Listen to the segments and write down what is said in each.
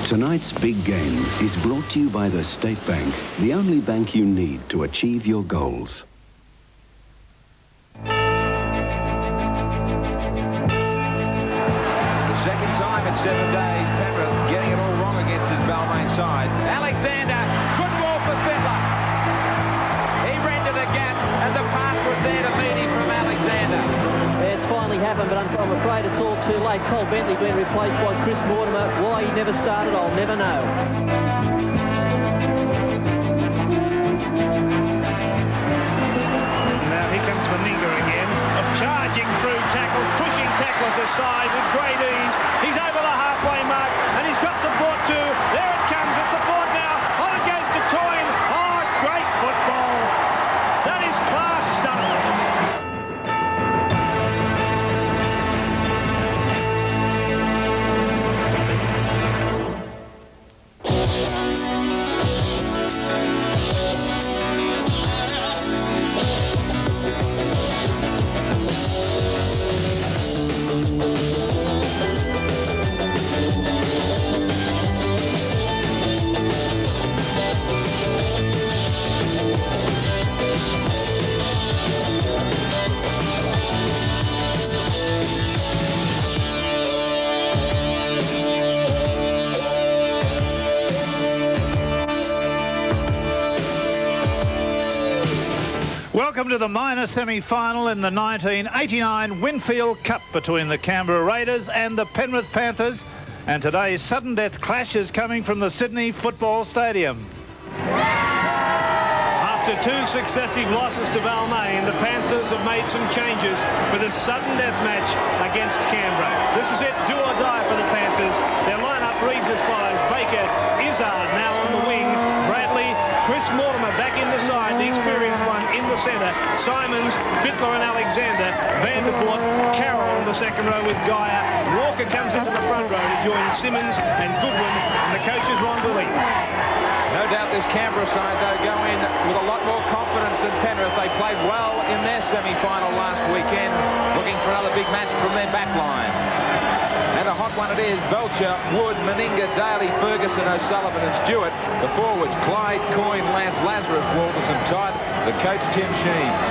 Tonight's big game is brought to you by the State Bank, the only bank you need to achieve your goals. The second time in 7 days, Penrith getting it all wrong against his Balmain side. Alexander, good ball for Fittler. He ran to the gap, and the pass was there to meet him from Alexander. It's finally happened, but I'm afraid it's all too late. Cole Bentley being replaced by Chris Mortimer. Why he never started, I'll never know. Now here comes Meninga again, charging through tackles, pushing tacklers aside with great ease. He's over the halfway mark, and he's got support too. There it comes, the support now. On it goes to Coyne. Oh, great football. That is class stuff. Welcome to the minor semi-final in the 1989 Winfield Cup between the Canberra Raiders and the Penrith Panthers, and today's sudden death clash is coming from the Sydney Football Stadium. After two successive losses to Balmain, the Panthers have made some changes for this sudden death match against Canberra. This is it, do or die for the Panthers. Their lineup reads as follows: Baker, Izzard now on the wing, Bradley, Chris Mortimer back in the side, the experienced one in the centre, Simons, Fittler and Alexander, Vandervoort, Carroll in the second row with Geyer, Walker comes into the front row to join Simmons and Goodwin, and the coach is Ron Willie. No doubt this Canberra side, though, go in with a lot more confidence than Penrith. They played well in their semi-final last weekend, looking for another big match from their back line. And a hot one it is. Belcher, Wood, Meninga, Daly, Ferguson, O'Sullivan and Stewart. The forwards, Clyde, Coyne, Lance, Lazarus, Walters and Todd. The coach, Tim Sheens.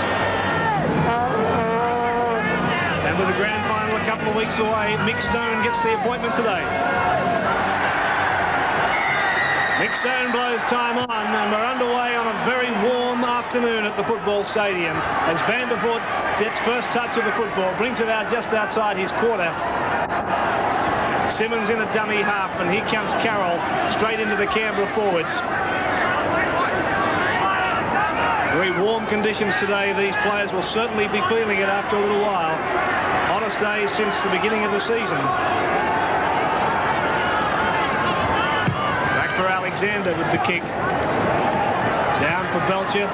And with the grand final a couple of weeks away, Mick Stone gets the appointment today. Mick Stone blows time on, and we're underway on a very warm afternoon at the football stadium as Vandervoort gets first touch of the football, brings it out just outside his quarter. Simmons in a dummy half, and here comes Carroll straight into the Canberra forwards. Very warm conditions today. These players will certainly be feeling it after a little while. Hottest days since the beginning of the season. For Alexander with the kick. Down for Belcher.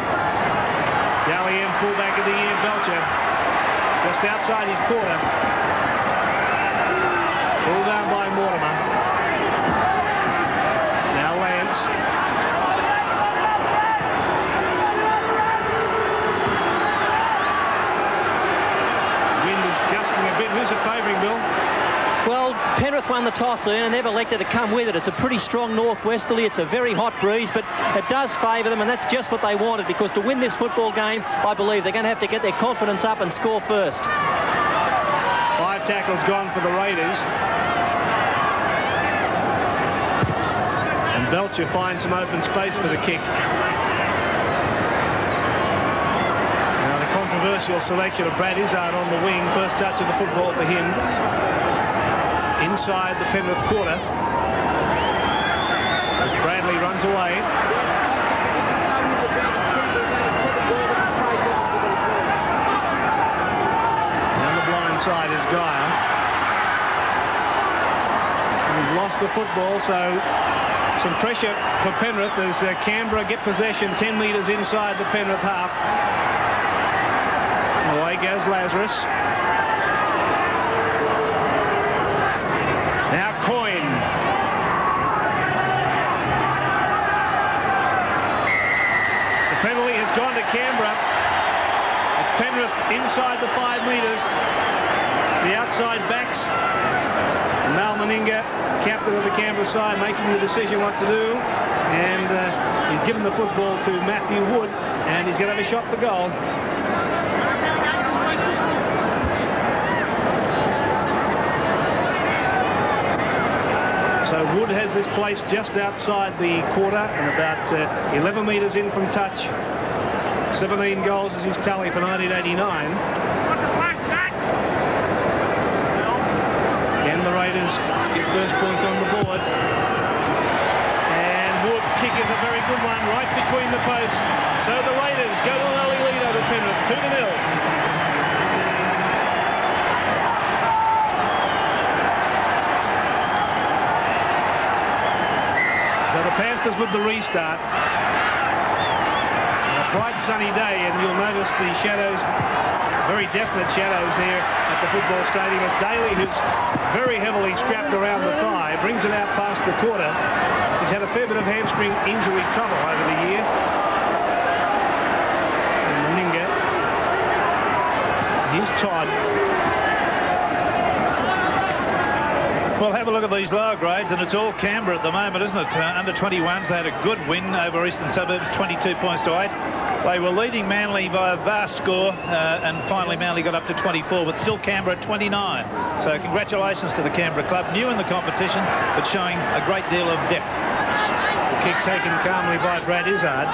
Dally M, fullback of the year, Belcher. Just outside his quarter. Pulled down by Mortimer. Now Lance. Wind is gusting a bit. Who's it favouring, Bill? Well, Penrith won the toss early and they've elected to come with it. It's a pretty strong northwesterly. It's a very hot breeze, but it does favour them, and that's just what they wanted, because to win this football game, I believe they're going to have to get their confidence up and score first. 5 tackles gone for the Raiders. And Belcher finds some open space for the kick. Now the controversial selection of Brad Izzard on the wing. First touch of the football for him. Inside the Penrith quarter as Bradley runs away. Down the blind side is Geyer. And he's lost the football, so some pressure for Penrith as Canberra get possession 10 metres inside the Penrith half. Away goes Lazarus. Now Coyne. The penalty has gone to Canberra. It's Penrith inside the 5 metres. The outside backs And Mal Meninga, captain of the Canberra side, making the decision what to do. And he's given the football to Matthew Wood, and he's going to have a shot for goal. So Wood has this place just outside the quarter and about 11 metres in from touch. 17 goals is his tally for 1989. Can the Raiders get first points on the board? And Wood's kick is a very good one, right between the posts. So the Raiders go to an early lead over Penrith, 2-0. So the Panthers with the restart. A bright sunny day, and you'll notice the shadows, very definite shadows here at the football stadium, as Daly, who's very heavily strapped around the thigh, brings it out past the quarter. He's had a fair bit of hamstring injury trouble over the year. And Meninga. Here's Todd. Well, have a look at these lower grades, and it's all Canberra at the moment, isn't it? Under 21s, they had a good win over Eastern Suburbs, 22 points to 8. They were leading Manly by a vast score, and finally Manly got up to 24, but still Canberra at 29. So congratulations to the Canberra club, new in the competition, but showing a great deal of depth. The kick taken calmly by Brad Izzard.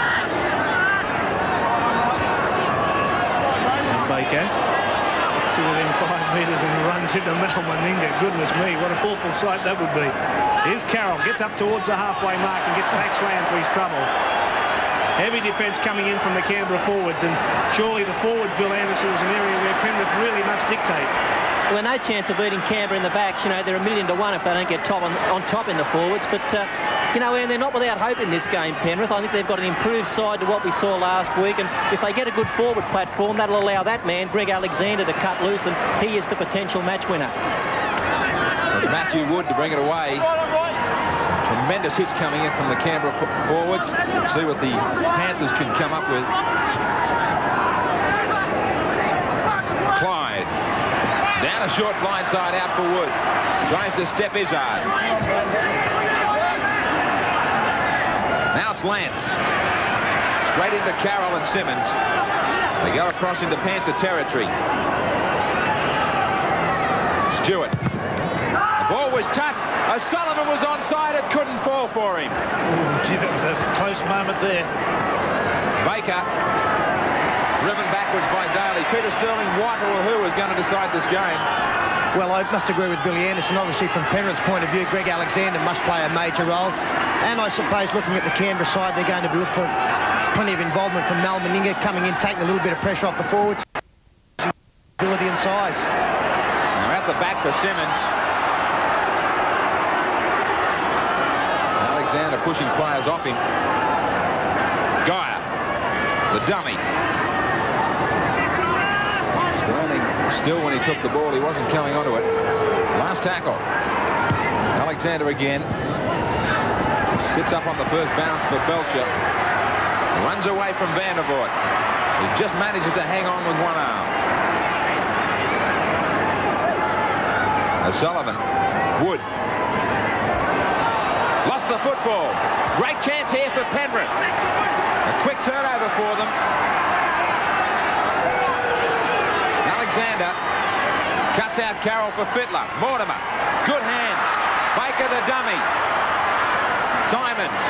And Baker. To within 5 metres and runs into Mal Meninga. Goodness me, what an awful sight that would be. Here's Carroll, gets up towards the halfway mark and gets back slammed for his trouble. Heavy defence coming in from the Canberra forwards, and surely the forwards, Bill Anderson, is an area where Penrith really must dictate. Well, no chance of beating Canberra in the backs. You know, they're 1,000,000 to 1 if they don't get on top in the forwards. But, you know, and they're not without hope in this game, Penrith. I think they've got an improved side to what we saw last week. And if they get a good forward platform, that'll allow that man, Greg Alexander, to cut loose. And he is the potential match winner. So it's Matthew Wood to bring it away. Some tremendous hits coming in from the Canberra forwards. Let's see what the Panthers can come up with. Clyde. Down a short blind side out for Wood. Tries to step Izzard. Now it's Lance. Straight into Carroll and Simmons. They go across into Panther territory. Stewart. The ball was touched. O'Sullivan was onside. It couldn't fall for him. Ooh, gee, that was a close moment there. Baker. Driven backwards by Daly. Peter Sterling, White, or who is going to decide this game? Well, I must agree with Billy Anderson. Obviously, from Penrith's point of view, Greg Alexander must play a major role. And I suppose looking at the Canberra side, they're going to be looking for plenty of involvement from Mal Meninga coming in, taking a little bit of pressure off the forwards. Ability and size. Now at the back for Simmons. Alexander pushing players off him. Geyer, the dummy. Sterling still, when he took the ball, he wasn't coming onto it. Last tackle. Alexander again. Sits up on the first bounce for Belcher. Runs away from Vandervoort. He just manages to hang on with one arm. O'Sullivan. Wood. Lost the football. Great chance here for Penrith. A quick turnover for them. Alexander cuts out Carroll for Fittler. Mortimer. Good hands. Baker the dummy. Simons.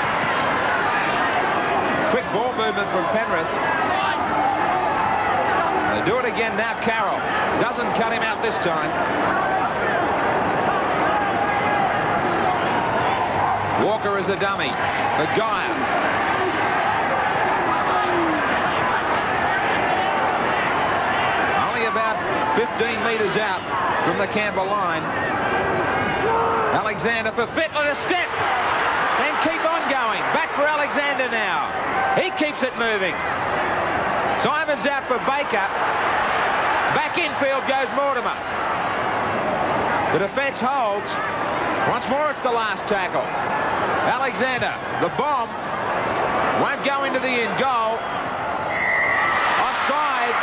Quick ball movement from Penrith. They do it again now. Carroll doesn't cut him out this time. Walker is the dummy. The Geyer. Only about 15 metres out from the Canberra line. Alexander for Fittler to step. Then keep on going. Back for Alexander now. He keeps it moving. Simon's out for Baker. Back infield goes Mortimer. The defence holds. Once more, it's the last tackle. Alexander, the bomb, won't go into the in goal. Offside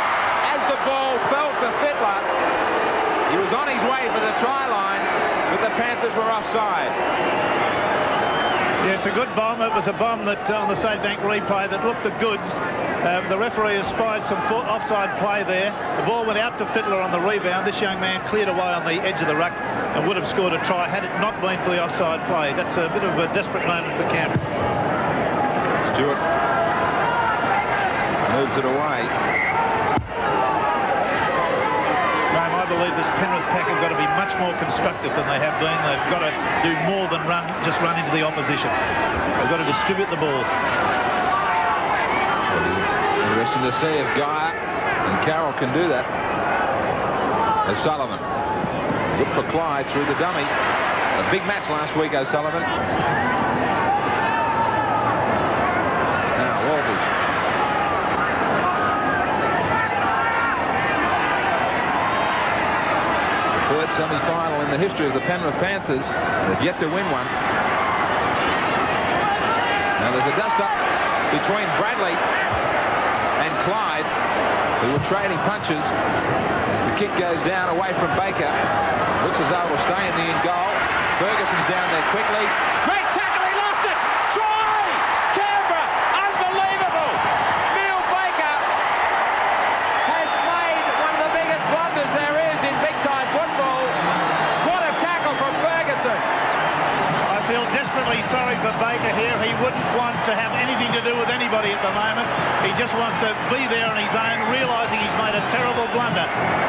as the ball fell for Fittler. He was on his way for the try line. but the Panthers were offside. Yes, a good bomb. It was a bomb that on the State Bank replay that looked the goods. The referee has spied some offside play there. The ball went out to Fittler on the rebound. This young man cleared away on the edge of the ruck and would have scored a try had it not been for the offside play. That's a bit of a desperate moment for Canberra. Stewart moves it away. Graham, I believe this Penrith pack have got to be much more constructive than they have been. They've got to do more than just run into the opposition. They've got to distribute the ball. Interesting to see if Geyer and Carroll can do that. O'Sullivan. Look for Clyde through the dummy. A big match last week, O'Sullivan. Now, Walters. The third semi-final in the history of the Penrith Panthers. They've yet to win one. Now, there's a dust-up between Bradley and Clyde, who were trading punches as the kick goes down away from Baker. Looks as though it will stay in the in goal. Ferguson's down there quickly. Great tackle, he lost it! Try! Canberra! Unbelievable! Neil Baker has made one of the biggest blunders there is in big-time football. What a tackle from Ferguson! I feel desperately sorry for Baker here. He wouldn't want to have anything to do with anybody at the moment. He just wants to be there on his own, realising he's made a terrible blunder.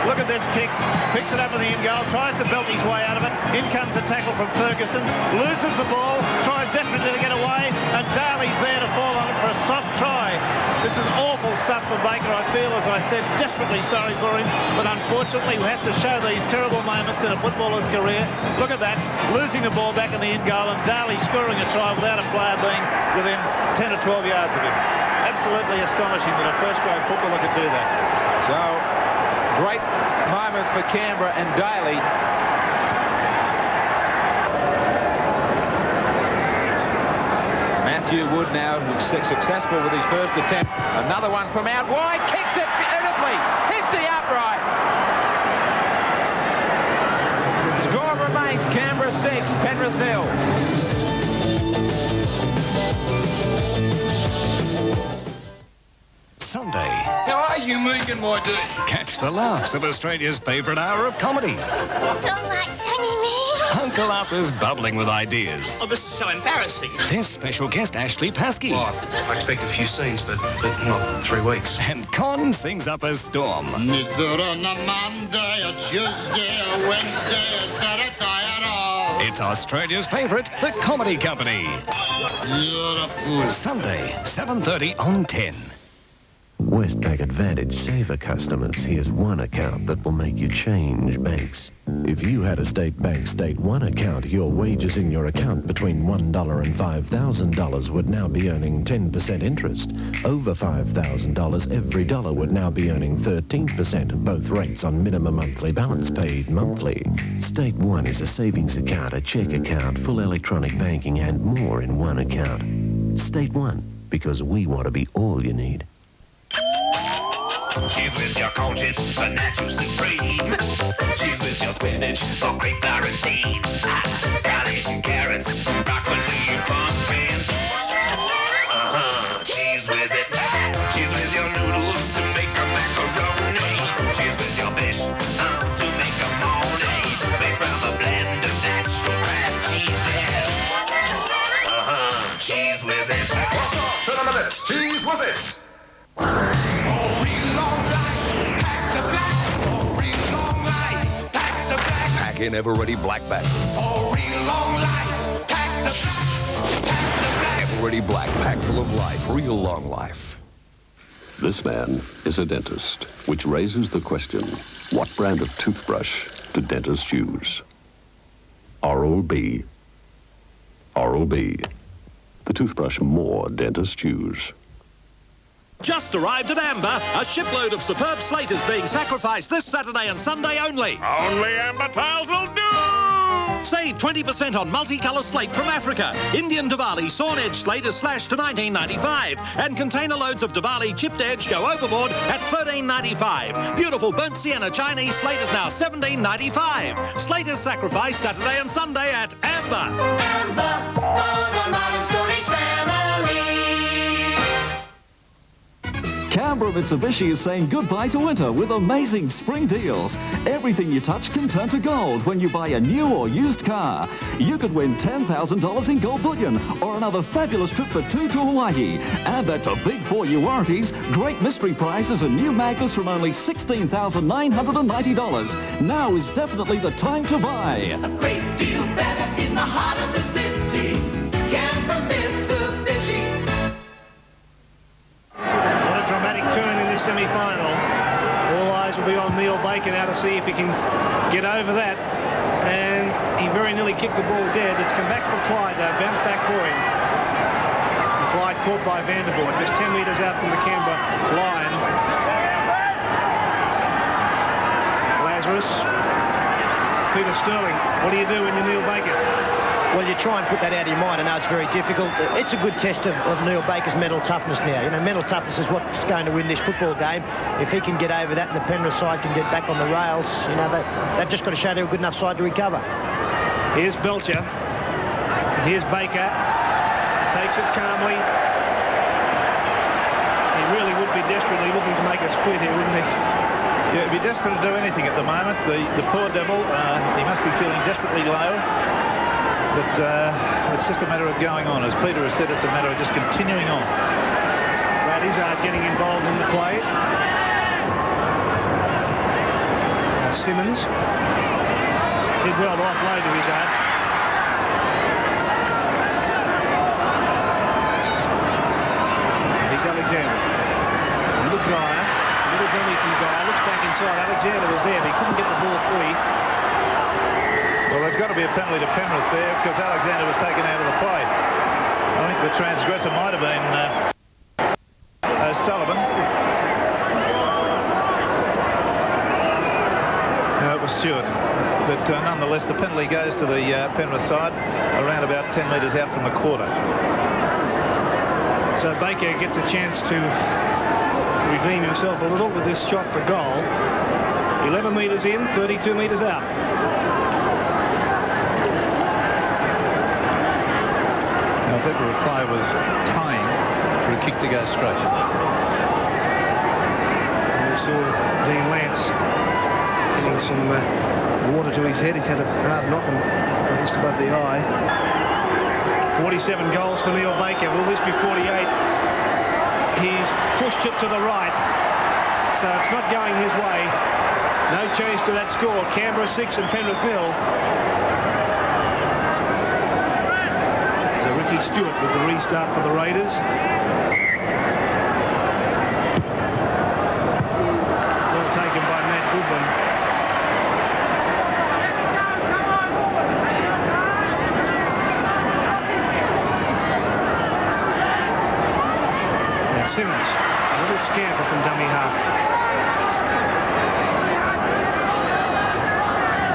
Look at this kick. Picks it up in the in goal, tries to belt his way out of it. In comes a tackle from Ferguson, loses the ball, tries desperately to get away, and Daly's there to fall on it for a soft try. This is awful stuff for Baker. I feel, as I said, desperately sorry for him, but unfortunately we have to show these terrible moments in a footballer's career. Look at that, losing the ball back in the in goal, and Daly scoring a try without a player being within 10 or 12 yards of him. Absolutely astonishing that a first-grade footballer could do that. So, great moments for Canberra and Daly. Matthew Wood now successful with his first attempt. Another one from out wide, kicks it beautifully, hits the upright. Score remains Canberra 6, Penrith 0. Sunday. How are you, Megan, my dear? Catch the laughs of Australia's favourite hour of comedy. So much funny me. Uncle Arthur's bubbling with ideas. Oh, this is so embarrassing. There's special guest Ashley Paskey. Well, I expect a few scenes, but not 3 weeks. And Con sings up a storm. Neither on a Monday, a Tuesday, a Wednesday, a Saturday at all. It's Australia's favourite, The Comedy Company. You're a fool. Sunday, 7:30 on 10. Westpac Advantage Saver customers, here's one account that will make you change banks. If you had a State Bank State One account, your wages in your account between $1 and $5,000 would now be earning 10% interest. Over $5,000, every dollar would now be earning 13%, both rates on minimum monthly balance paid monthly. State One is a savings account, a check account, full electronic banking, and more in one account. State One, because we want to be all you need. She's with your coaches, the natural supreme. She's with your spinach, the great Florentine. Salad, carrots, broccoli, pumpkin. She's with it. She's with your noodles to make a macaroni. She's with your fish to make a moni. Made from a blend of natural Kraft cheeses. She's with it. What's up, cinnamon? Cheese with it. Pack in Ever-Ready Black Bag. For real long life, pack the black. Ever-Ready Black Pack full of life, real long life. This man is a dentist, which raises the question, what brand of toothbrush do dentists use? Oral-B. Oral-B. The toothbrush more dentists use. Just arrived at Amber. A shipload of superb slaters being sacrificed this Saturday and Sunday only. Only Amber tiles will do! Save 20% on multicolour slate from Africa. Indian Diwali sawn edge slate is slashed to $19.95, and container loads of Diwali chipped edge go overboard at $13.95. Beautiful burnt sienna Chinese slate is now $17.95. Slate is sacrificed Saturday and Sunday at Amber. Amber, for the modern storage family. Canberra Mitsubishi is saying goodbye to winter with amazing spring deals. Everything you touch can turn to gold when you buy a new or used car. You could win $10,000 in gold bullion or another fabulous trip for two to Hawaii. Add that to big 4-year warranties, great mystery prizes and new magnets from only $16,990. Now is definitely the time to buy. A great deal better in the heart of the city. Canberra Mitsubishi. Dramatic turn in this semi-final. All eyes will be on Neil Baker now to see if he can get over that. And he very nearly kicked the ball dead. It's come back for Clyde though, bounced back for him. And Clyde caught by Vandervoort, just 10 metres out from the Canberra line. Lazarus. Peter Sterling, what do you do when you're Neil Baker? Well, you try and put that out of your mind. I know it's very difficult. It's a good test of Neil Baker's mental toughness now. You know, mental toughness is what's going to win this football game. If he can get over that and the Penrith side can get back on the rails, you know, they've just got to show they're a good enough side to recover. Here's Belcher. Here's Baker. Takes it calmly. He really would be desperately looking to make a split here, wouldn't he? Yeah, he'd be desperate to do anything at the moment. The poor devil, he must be feeling desperately low. But it's just a matter of going on. As Peter has said, it's a matter of just continuing on. Brad Izzard getting involved in the play. Simmons did well to offload to Izzard. Here's Alexander. Little Dyer. Little dummy from Dyer. Looks back inside. Alexander was there, but he couldn't get the ball free. Well, there's got to be a penalty to Penrith there because Alexander was taken out of the play. I think the transgressor might have been Sullivan. No, it was Stewart. But nonetheless, the penalty goes to the Penrith side around about 10 metres out from the quarter. So Baker gets a chance to redeem himself a little with this shot for goal. 11 metres in, 32 metres out. Pepper Reply was trying for a kick to go straight. You saw Dean Lance getting some water to his head. He's had a hard knock him just above the eye. 47 goals for Neil Baker. Will this be 48? He's pushed it to the right, so it's not going his way. No change to that score. Canberra 6 and Penrith 0. Ricky Stewart with the restart for the Raiders. Well taken by Matt Goodwin. And Simmons, a little scamper from dummy half.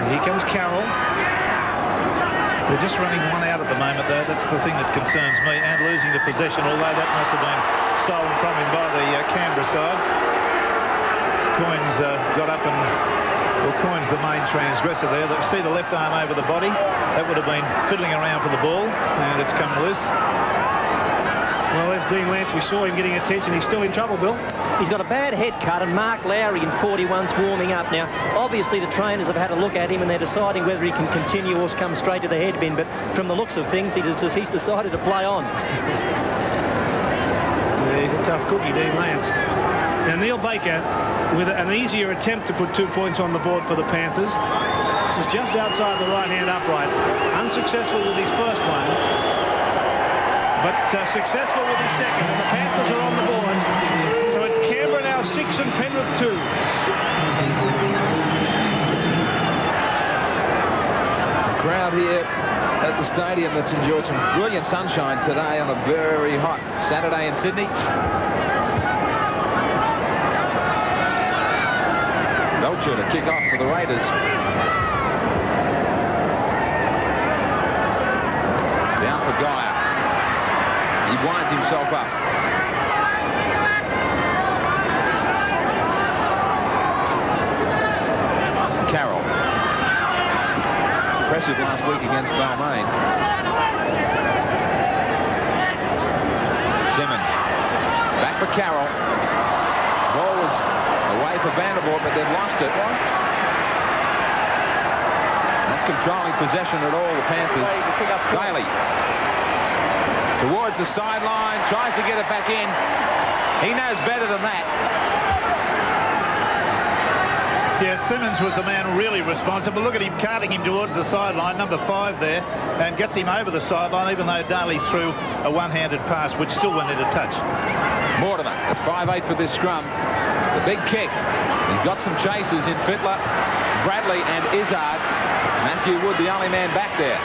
And here comes Carroll. They're just running one out at the moment, though. That's the thing that concerns me, and losing the possession, although that must have been stolen from him by the Canberra side. Coyne's got up and... Well, Coyne's the main transgressor there. See the left arm over the body? That would have been fiddling around for the ball, and it's come loose. Well, there's Dean Lance. We saw him getting attention. He's still in trouble, Bill. He's got a bad head cut, and Mark Lowry in 41's warming up. Now, obviously, the trainers have had a look at him, and they're deciding whether he can continue or come straight to the head bin. But from the looks of things, he's decided to play on. Yeah, he's a tough cookie, Dean Lance. Now, Neil Baker, with an easier attempt to put 2 points on the board for the Panthers. This is just outside the right-hand upright. Unsuccessful with his first one, but successful with his second, and the Panthers are on the board. So it's Canberra now 6 and Penrith 2. The crowd here at the stadium that's enjoyed some brilliant sunshine today on a very hot Saturday in Sydney. Belcher to kick off for the Raiders. winds himself up. Carroll. Impressive last week against Balmain. Simmons. Back for Carroll. Ball was away for Vandervoort, but they've lost it. Not controlling possession at all, the Panthers. Bailey. Towards the sideline, tries to get it back in. He knows better than that. Yeah, Simmons was the man really responsible. Look at him carting him towards the sideline, number 5 there, and gets him over the sideline, even though Daly threw a one-handed pass, which still went into touch. Mortimer at 5'8" for this scrum. The big kick. He's got some chasers in Fittler, Bradley and Izzard. Matthew Wood, the only man back there.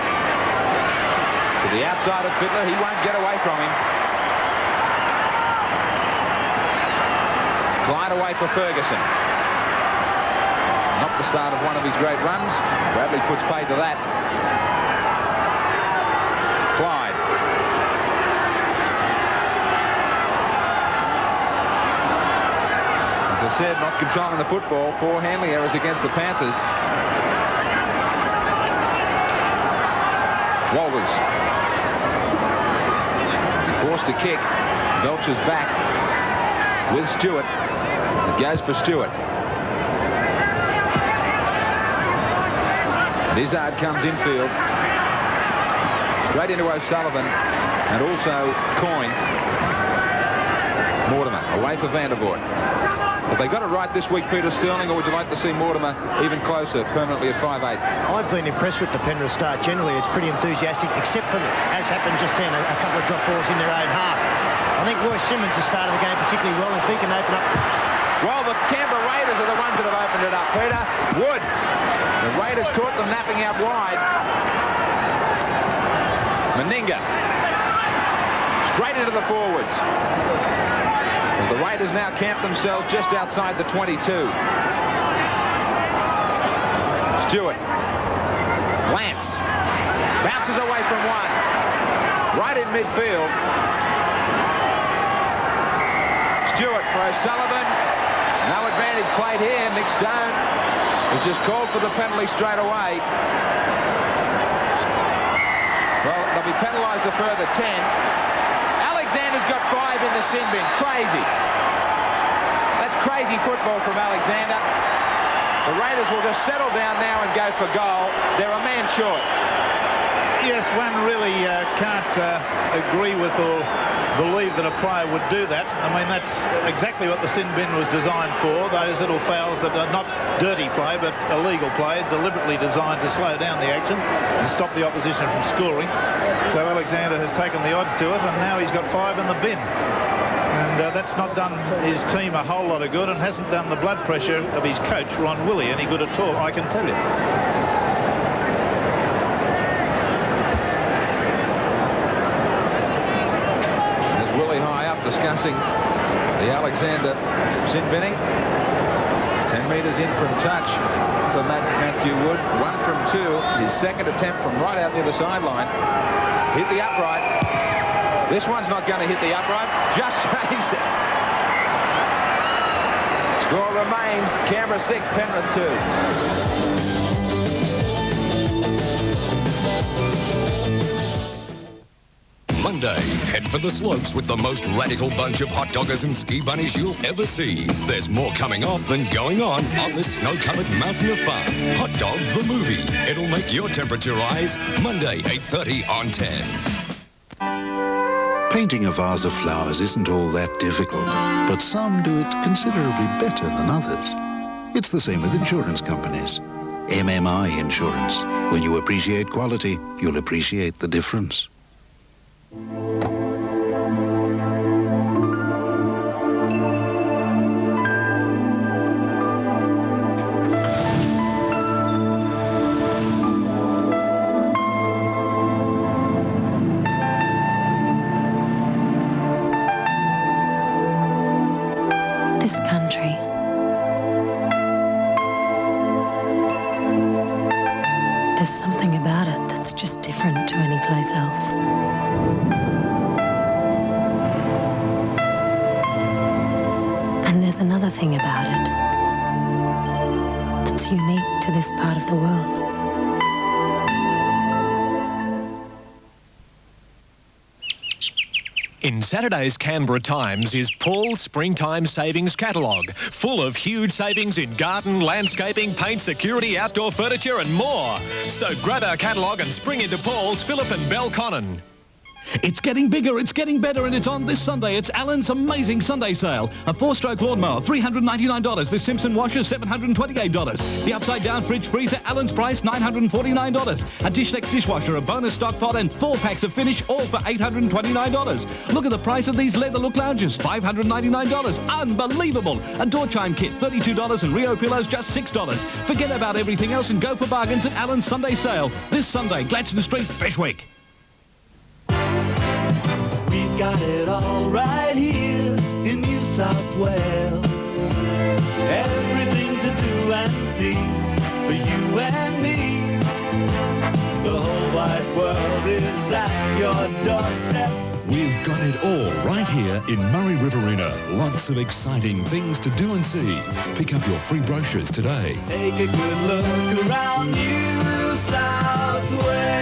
To the outside of Fittler, he won't get away from him. Clyde away for Ferguson. Not the start of one of his great runs. Bradley puts paid to that. Clyde. As I said, not controlling the football. 4 handling errors against the Panthers. Walters. Forced to kick. Belcher's back with Stewart. It goes for Stewart. And Izzard comes infield. Straight into O'Sullivan and also Coyne. Mortimer away for Vandervoort. Have they got it right this week, Peter Sterling, or would you like to see Mortimer even closer, permanently at 5'8"? I've been impressed with the Penrith start. Generally, it's pretty enthusiastic, except for, as happened just then, a couple of drop balls in their own half. I think Royce Simmons has started the game particularly well. If he can open up... Well, the Canberra Raiders are the ones that have opened it up, Peter. Wood. The Raiders caught them napping out wide. Meninga. Straight into the forwards. As the Raiders now camp themselves just outside the 22. Stewart. Lance. Bounces away from one. Right in midfield. Stewart for O'Sullivan. No advantage played here. Nick Stone was just called for the penalty straight away. Well, they'll be penalised a further 10. Alexander's got 5 in the sin bin. Crazy. That's crazy football from Alexander. The Raiders will just settle down now and go for goal. They're a man short. Yes, one really can't agree with or believe that a player would do that. I mean, that's exactly what the sin bin was designed for. Those little fouls that are not dirty play, but illegal play, deliberately designed to slow down the action and stop the opposition from scoring. So Alexander has taken the odds to it, and now he's got 5 in the bin. And that's not done his team a whole lot of good, and hasn't done the blood pressure of his coach, Ron Willey, any good at all, I can tell you. Discussing the Alexander sin binning. 10 metres in from touch for Matthew Wood. 1 from 2. His second attempt from right out near the sideline. Hit the upright. This one's not going to hit the upright. Just shaves it. Score remains Canberra 6, Penrith 2. Monday, head for the slopes with the most radical bunch of hot doggers and ski bunnies you'll ever see. There's more coming off than going on this snow-covered mountain of fun. Hot Dog the Movie. It'll make your temperature rise. Monday, 8:30 on 10. Painting a vase of flowers isn't all that difficult, but some do it considerably better than others. It's the same with insurance companies. MMI Insurance. When you appreciate quality, you'll appreciate the difference. This country. There's something about it that's just different to any place else. something about it that's unique to this part of the world. In Saturday's Canberra Times is Paul's Springtime Savings Catalogue, full of huge savings in garden, landscaping, paint, security, outdoor furniture and more. So grab our catalogue and spring into Paul's, Phillip and Belconnen. It's getting bigger, it's getting better, and it's on this Sunday. It's Allen's amazing Sunday sale. A 4-stroke lawnmower, $399. The Simpson washer, $728. The upside-down fridge freezer, Allen's price, $949. A Dishlex dishwasher, a bonus stock pot, and 4 packs of finish, all for $829. Look at the price of these leather look lounges, $599. Unbelievable! A door chime kit, $32, and Rio pillows, just $6. Forget about everything else and go for bargains at Allen's Sunday sale. This Sunday, Gladstone Street, Beshwick. We've got it all right here in New South Wales. Everything to do and see for you and me. The whole wide world is at your doorstep. We've got it all right here in Murray Riverina. Lots of exciting things to do and see. Pick up your free brochures today. Take a good look around New South Wales.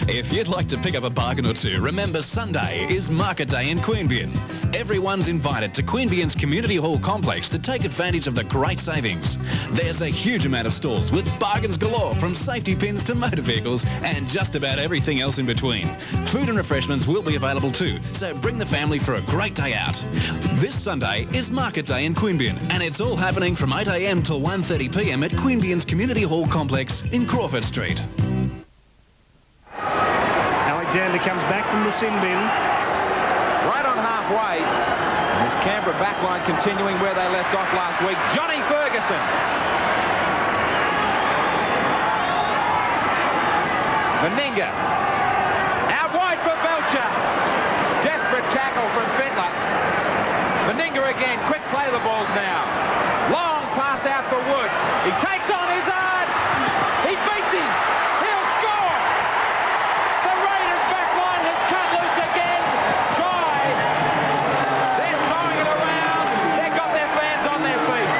If you'd like to pick up a bargain or two, remember Sunday is Market Day in Queanbeyan. Everyone's invited to Queanbeyan's Community Hall complex to take advantage of the great savings. There's a huge amount of stalls with bargains galore, from safety pins to motor vehicles and just about everything else in between. Food and refreshments will be available too, so bring the family for a great day out. This Sunday is Market Day in Queanbeyan, and it's all happening from 8 a.m. till 1:30 p.m. at Queanbeyan's Community Hall complex in Crawford Street. Alexander comes back from the sin bin. Right on halfway. And this Canberra backline continuing where they left off last week. Johnny Ferguson. Meninga. Out wide for Belcher. Desperate tackle from Fittler. Meninga again. Quick play of the balls now. Long pass out for Wood. He takes on Izzard. He beats him. He'll score. The Raiders backline has cut loose again. Try. They're throwing it around. They've got their fans on their feet.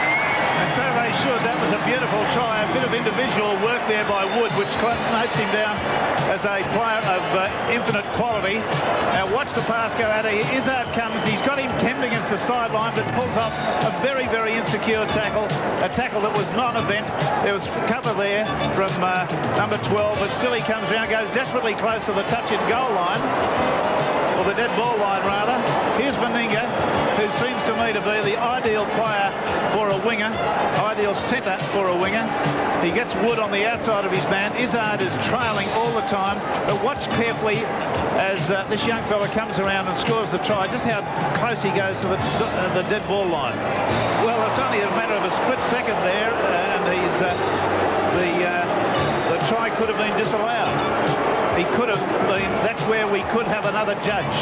And so they should. That was a beautiful try. A bit of individual work there by Wood, which notes him down as a player of infinite quality. Now watch the pass go out. Izzard comes. He's got him tempt against the sideline, but pulls off a very, very insecure tackle. A tackle that was non-event. There was cover there from number 12, but still he comes around, goes desperately close to the touch and goal line. Or the dead ball line, rather. Here's Meninga, who seems to me to be the ideal player for a winger, ideal centre for a winger. He gets Wood on the outside of his man. Izzard is trailing all the time, but watch carefully as this young fella comes around and scores the try, just how close he goes to the dead ball line. Well, it's only a matter of a split second there, and he's the try could have been disallowed. He could have been, that's where we could have another judge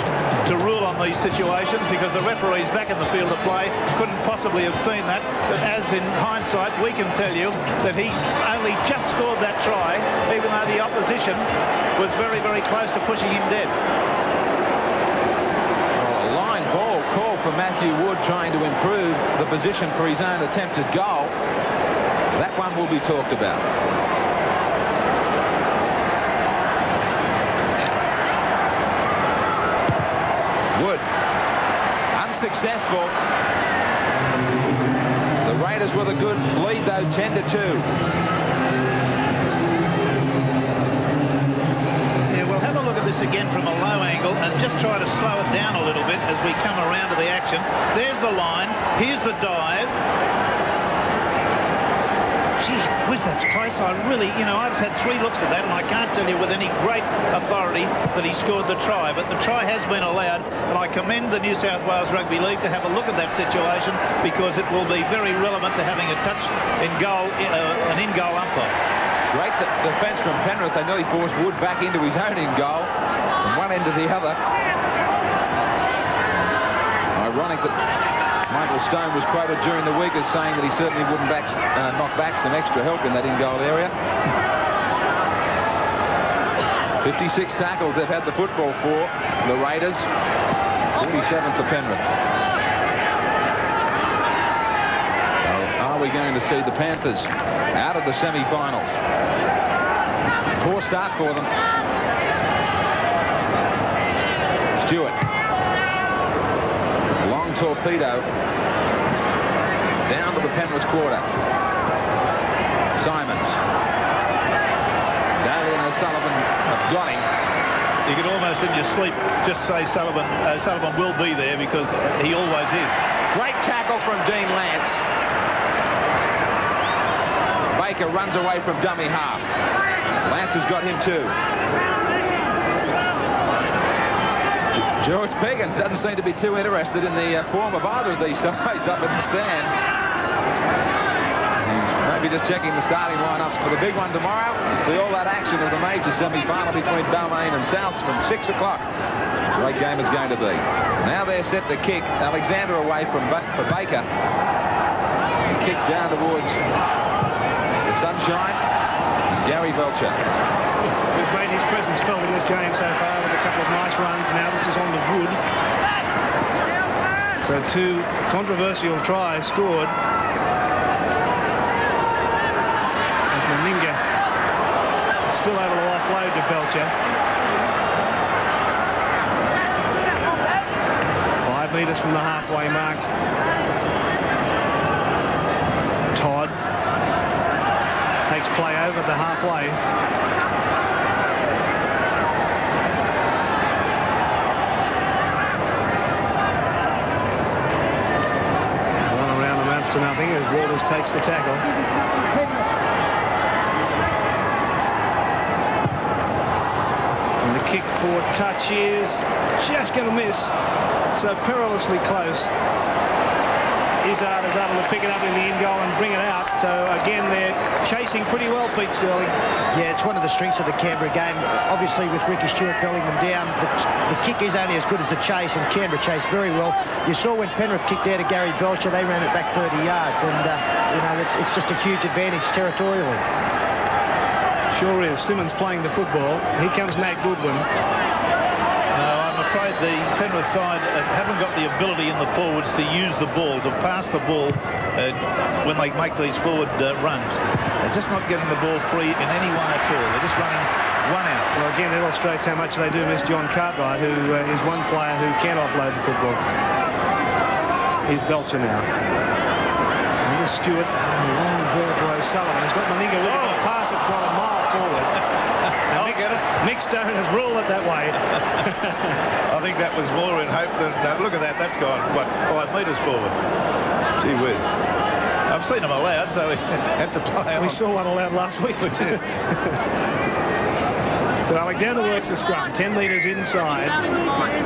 to rule on these situations, because the referees back in the field of play couldn't possibly have seen that. But as in hindsight, we can tell you that he only just scored that try, even though the opposition was very, very close to pushing him dead. Well, a line ball call for Matthew Wood, trying to improve the position for his own attempted goal. That one will be talked about. Wood, unsuccessful. The Raiders with a good lead though, 10-2. Yeah, we'll have a look at this again from a low angle and just try to slow it down a little bit as we come around to the action. There's the line, here's the dive. Gee whiz, that's close. I really, I've had 3 looks at that, and I can't tell you with any great authority that he scored the try. But the try has been allowed, and I commend the New South Wales Rugby League to have a look at that situation, because it will be very relevant to having a touch in goal, an in-goal umpire. Great defence from Penrith. They nearly forced Wood back into his own in-goal, from one end to the other. Ironic that Michael Stone was quoted during the week as saying that he certainly wouldn't knock back some extra help in that in-goal area. 56 tackles they've had the football for, the Raiders. 47 for Penrith. going to see the Panthers out of the semi-finals. Poor start for them. Stewart. Long torpedo. Down to the Penrith quarter. Simons. Daly and O'Sullivan have got him. You could almost in your sleep just say Sullivan will be there because he always is. Great tackle from Dean Lance. Baker runs away from dummy half. Lance has got him too. George Peggins doesn't seem to be too interested in the form of either of these sides up in the stand. He's maybe just checking the starting lineups for the big one tomorrow. We'll see all that action of the major semi-final between Balmain and Souths from 6 o'clock. Great game it's going to be. Now they're set to kick. Alexander away for Baker. He kicks down towards the sunshine. And Gary Belcher. Who's made his presence felt in this game so far with a couple of nice runs. Now this is on the wood. So 2 controversial tries scored. As Meninga is still able to offload to Belcher. 5 metres from the halfway mark. Todd takes play over the halfway. To nothing as Walters takes the tackle. And the kick for touch is just going to miss. So perilously close. Izzard is able to pick it up in the in goal and bring it out. So again, they're chasing pretty well, Pete Sterling. Yeah, it's one of the strengths of the Canberra game. Obviously, with Ricky Stewart belting them down, the kick is only as good as the chase, and Canberra chased very well. You saw when Penrith kicked there to Gary Belcher, they ran it back 30 yards, and you know, it's just a huge advantage territorially. Sure is. Simmons playing the football. Here comes Matt Goodwin. I'm afraid the Penrith side haven't got the ability in the forwards to use the ball, to pass the ball when they make these forward runs. They're just not getting the ball free in any one at all. They're just running one out. Well, again, it illustrates how much they do miss John Cartwright, who is one player who can offload the football. Here's Belcher now. And here's Stewart. A long ball for O'Sullivan. He's got Meninga with him. A pass, it's gone a mile forward. Mick Stone has ruled it that way. I think that was more in hope than... look at that. That's gone, what, 5 metres forward. Gee whiz. I've seen them allowed, so we have to play on. We saw one allowed last week. So Alexander works the scrum. 10 metres inside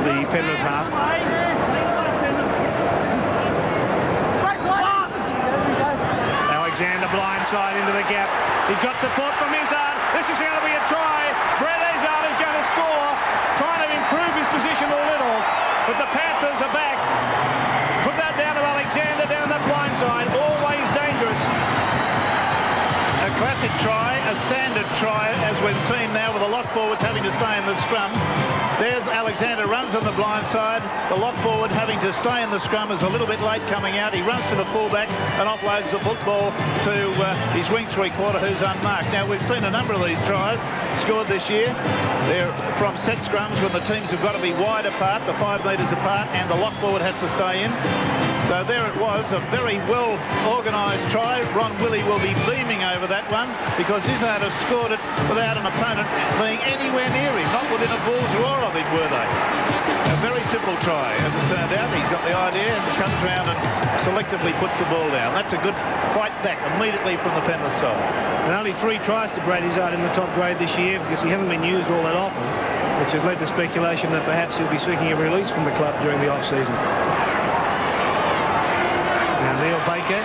the Penrith half. Alexander blindside into the gap. He's got support from Izzard. This is going to be a try. Brett Izzard is going to score, trying to improve his position a little, but the Panthers are back. Put that down to Alexander down that blindside. Always dangerous. A classic try, a standard try, as we've seen now with the lock forwards having to stay in the scrum. There's Alexander, runs on the blind side. The lock forward having to stay in the scrum is a little bit late coming out. He runs to the fullback and offloads the football to his wing three-quarter, who's unmarked. Now, we've seen a number of these tries scored this year. They're from set scrums when the teams have got to be wide apart, the 5 metres apart, and the lock forward has to stay in. So there it was, a very well-organised try. Ron Willey will be beaming over that one because Izzard has scored it without an opponent being anywhere near him, not within a ball's roar of it, were they? A very simple try, as it turned out. He's got the idea and comes round and selectively puts the ball down. That's a good fight back immediately from the Penrith side. And only 3 tries to Brad Izzard in the top grade this year because he hasn't been used all that often, which has led to speculation that perhaps he'll be seeking a release from the club during the off-season. Now Neil Baker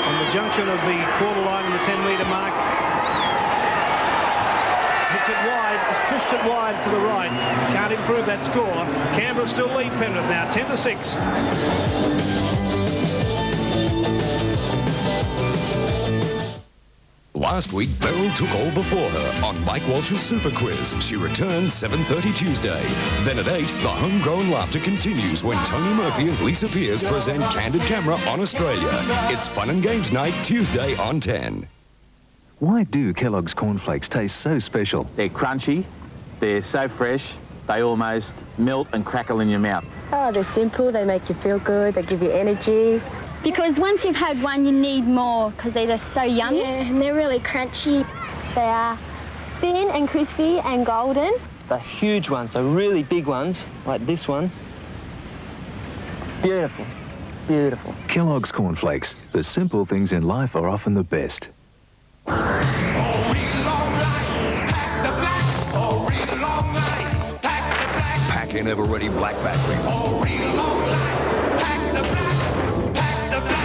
on the junction of the quarter line and the 10-metre mark. Hits it wide, has pushed it wide to the right. Can't improve that score. Canberra still lead Penrith now, 10-6. Last week, Beryl took all before her on Mike Walsh's Super Quiz. She returned 7:30 Tuesday. Then at 8, the homegrown laughter continues when Tony Murphy and Lisa Pearce present Candid Camera on Australia. It's Fun and Games Night, Tuesday on 10. Why do Kellogg's cornflakes taste so special? They're crunchy, they're so fresh, they almost melt and crackle in your mouth. Oh, they're simple, they make you feel good, they give you energy. Because once you've had one, you need more because they're just so yummy. Yeah, and they're really crunchy. They are thin and crispy and golden. The huge ones, the really big ones, like this one. Beautiful, beautiful. Kellogg's cornflakes. The simple things in life are often the best. Pack in ever-ready black batteries.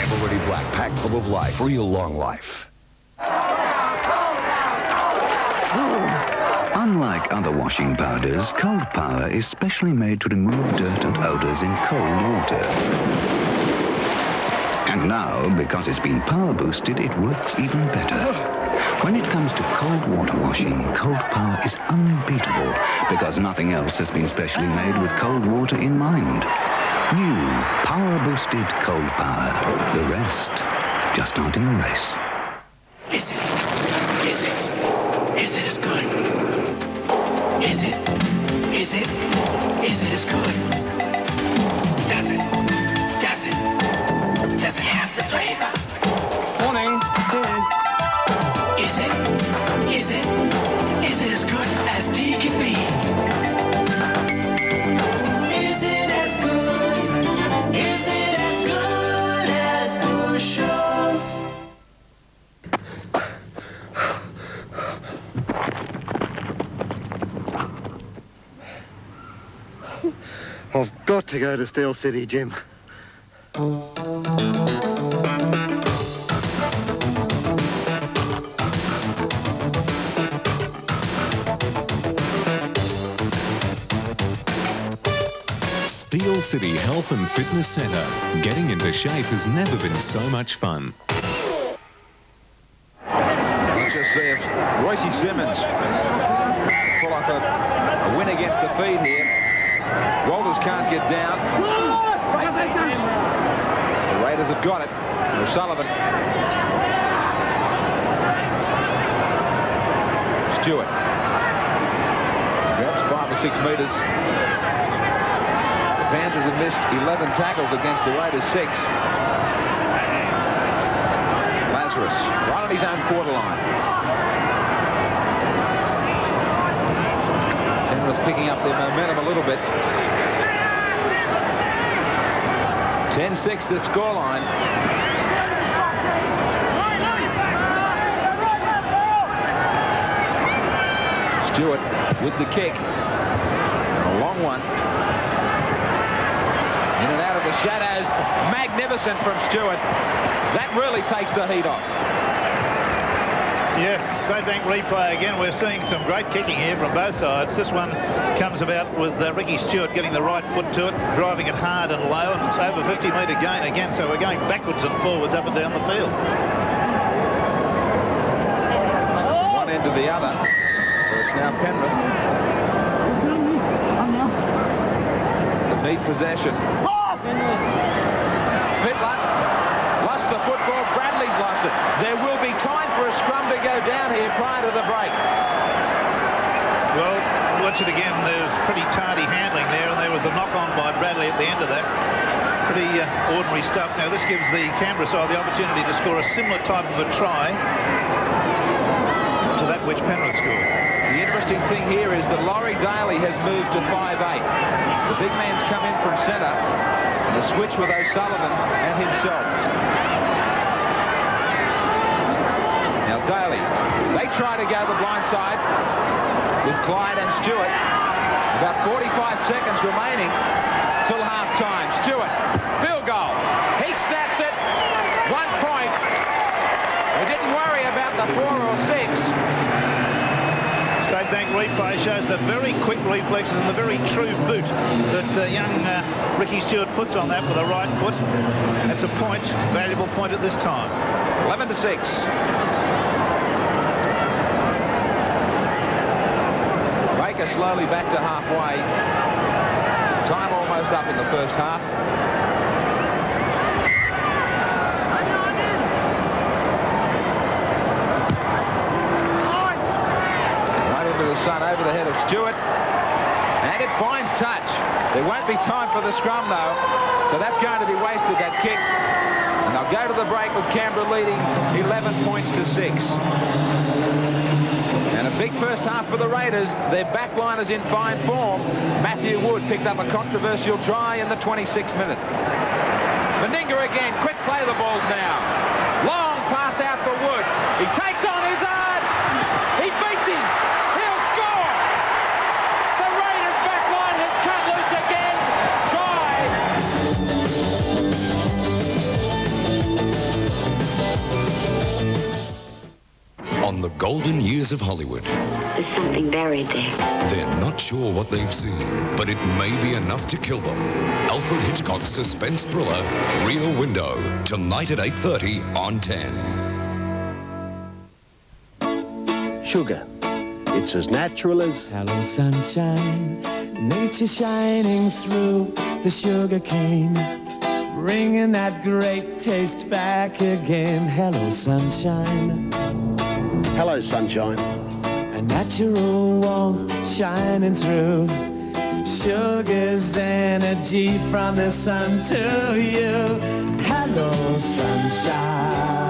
Ever-ready black, packed full of life, real long life. Unlike other washing powders, Cold Power is specially made to remove dirt and odours in cold water. And now, because it's been power boosted, it works even better. When it comes to cold water washing, Cold Power is unbeatable because nothing else has been specially made with cold water in mind. New, power-boosted Cold Power. The rest just aren't in the race. Is it as good? Is it as good? Does it have the flavor? Morning. Is it as good as tea can be? Is it as good? Is it as good as Bushels? I've got to go to Steel City, Jim. Steel City Health and Fitness Centre. Getting into shape has never been so much fun. Let's just see if Royce Simmons pull off a win against the feed here. Walters can't get down. The Raiders have got it. O'Sullivan. Stewart. Grabs 5 or 6 metres. The Panthers have missed 11 tackles against the Raiders 6. Lazarus right on his own quarter line. Penrith picking up their momentum a little bit. 10-6 the scoreline. Stewart with the kick. A long one. In and out of the shadows. Magnificent from Stewart. That really takes the heat off. Yes, State Bank replay again. We're seeing some great kicking here from both sides. This one comes about with Ricky Stewart getting the right foot to it, driving it hard and low, and it's over 50-metre gain again, so we're going backwards and forwards up and down the field. From one end to the other. It's now Penrith. The neat possession. Fittler lost the football. Bradley's lost it. There will be time for a scrum to go down here prior to the break. Well, watch it again. There's pretty tardy handling there, and there was the knock-on by Bradley at the end of that. Pretty ordinary stuff. Now, this gives the Canberra side the opportunity to score a similar type of a try to that which Penrith scored. The interesting thing here is that Laurie Daly has moved to 5'8". The big man's come in from centre, and a switch with O'Sullivan and himself. Now Daly, they try to go the blind side with Clyde and Stewart. About 45 seconds remaining till half-time. Stewart, field goal. He snaps it. 1 point. They didn't worry about the 4 or 6. State Bank replay shows the very quick reflexes and the very true boot that young Ricky Stewart puts on that with the right foot. That's a point, valuable point at this time. 11-6. us slowly back to halfway. Time almost up in the first half. Right into the sun, over the head of Stewart. And it finds touch. There won't be time for the scrum, though. So that's going to be wasted, that kick. And they'll go to the break with Canberra leading 11 points to 6. And a big first half for the Raiders. Their backline is in fine form. Matthew Wood picked up a controversial try in the 26th minute. Meninga again. Quick play of the balls now. Long pass out for Wood. He takes on Izzard. He beats him. He'll score. The Raiders backline has cut loose again. Try. On the golden years of Hollywood, There's something buried there. they're not sure what they've seen, but it may be enough to kill them. Alfred Hitchcock's suspense thriller, Rear Window, tonight at 8:30 on 10. Sugar. It's as natural as... Hello, sunshine, nature shining through the sugar cane, bringing that great taste back again. Hello, sunshine. Hello, sunshine. A natural warmth shining through. Sugar's energy from the sun to you. Hello, sunshine.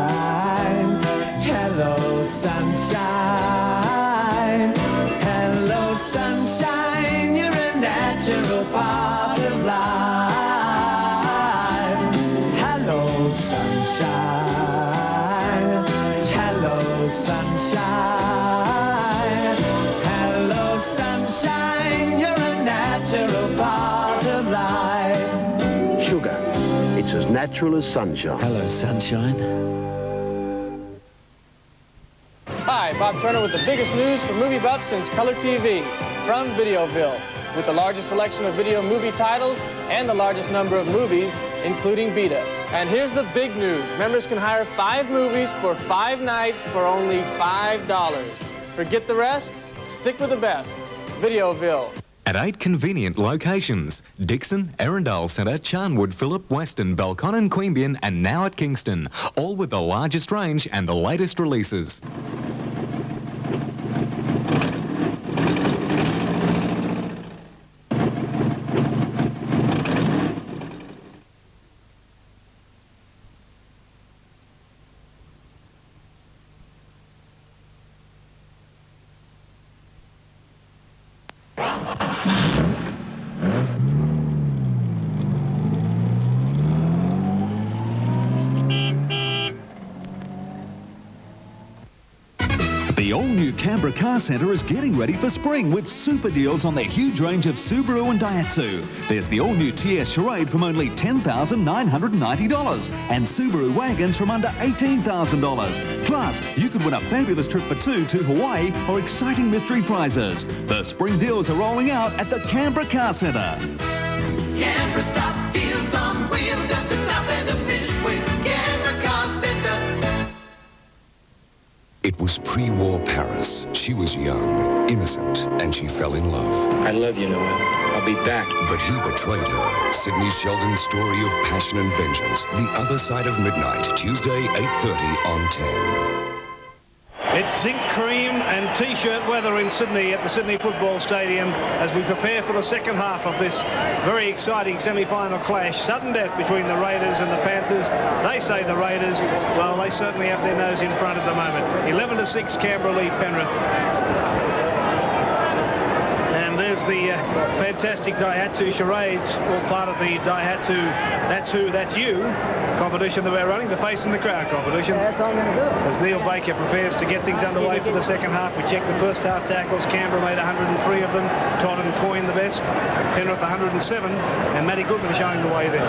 Hello, sunshine. Hello, sunshine. You're a natural part of life. Hello, sunshine. Hello, sunshine. Hello, sunshine. You're a natural part of life. Sugar. It's as natural as sunshine. Hello, sunshine. Hi, Bob Turner with the biggest news for movie buffs since color TV from Videoville, with the largest selection of video movie titles and the largest number of movies, including Beta. And here's the big news. Members can hire 5 movies for 5 nights for only $5. Forget the rest, stick with the best. Videoville. At 8 convenient locations: Dixon, Arundel Centre, Charnwood, Phillip, Weston, Belconnen, Queanbeyan and now at Kingston. All with the largest range and the latest releases. The all-new Canberra Car Centre is getting ready for spring with super deals on their huge range of Subaru and Daihatsu. There's the all-new TS Charade from only $10,990 and Subaru wagons from under $18,000. Plus, you could win a fabulous trip for 2 to Hawaii or exciting mystery prizes. The spring deals are rolling out at the Canberra Car Centre. Canberra's top deals on wheels at the top end of Fishwick. Canberra Car Centre. It was pre-war Paris. She was young, innocent, and she fell in love. I love you, Noel. I'll be back. But he betrayed her. Sydney Sheldon's story of passion and vengeance. The Other Side of Midnight, Tuesday, 8:30 on 10. It's zinc cream and T-shirt weather in Sydney at the Sydney Football Stadium as we prepare for the second half of this very exciting semi-final clash. Sudden death between the Raiders and the Panthers. They say the Raiders, well, they certainly have their nose in front at the moment. 11-6, Canberra lead Penrith. And there's the fantastic Daihatsu charades, all part of the Daihatsu That's Who, That's You competition that we're running, the Face in the Crowd competition. That's all I'm going to do. As Neil Baker prepares to get things underway for the second half. We checked the first half tackles. Canberra made 103 of them. Todd and Coyne the best. Penrith 107. And Matty Goodman showing the way there.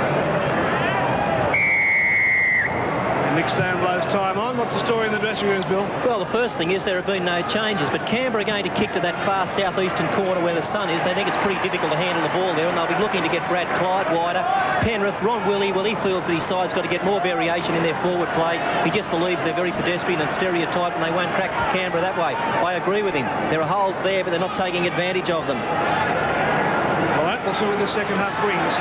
And Nick Stone blows time on. What's the story in the dressing rooms, Bill? Well, the first thing is there have been no changes, but Canberra are going to kick to that far southeastern corner where the sun is. They think it's pretty difficult to handle the ball there, and they'll be looking to get Brad Clyde wider. Penrith, Ron Willie, well, he feels that his side's got to get more variation in their forward play. He just believes they're very pedestrian and stereotyped, and they won't crack Canberra that way. I agree with him. There are holes there, but they're not taking advantage of them. All right, we'll see what the second half brings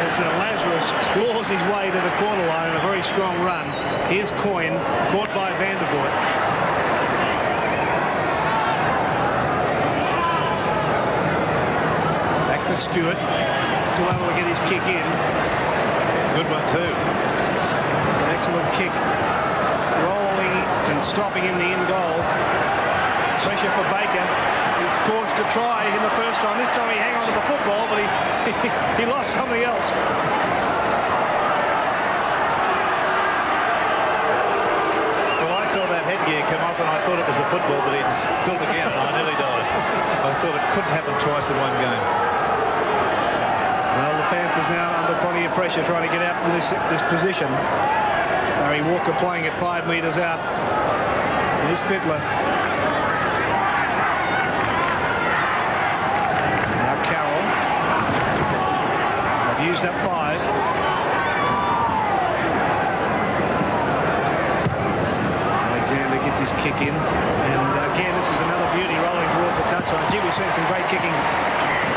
as Lazarus claws his way to the corner line in a very strong run. Here's Coyne, caught by Vandervoort. Back for Stewart, still able to get his kick in. Good one too. It's an excellent kick. Rolling and stopping in the in goal. Pressure for Baker. He's forced to try in the first time. This time he hang on to the football, but he lost something else. Well, I saw that headgear come off and I thought it was the football, but it spilled again and I nearly died. I thought it couldn't happen twice in one game. Well, the Panthers now under plenty of pressure trying to get out from this position. Harry Walker playing at 5 metres out. Here's Fittler. Now Carroll. They've used up 5. Alexander gets his kick in. And again, this is another beauty rolling towards the touchline. Gee, we've seen some great kicking.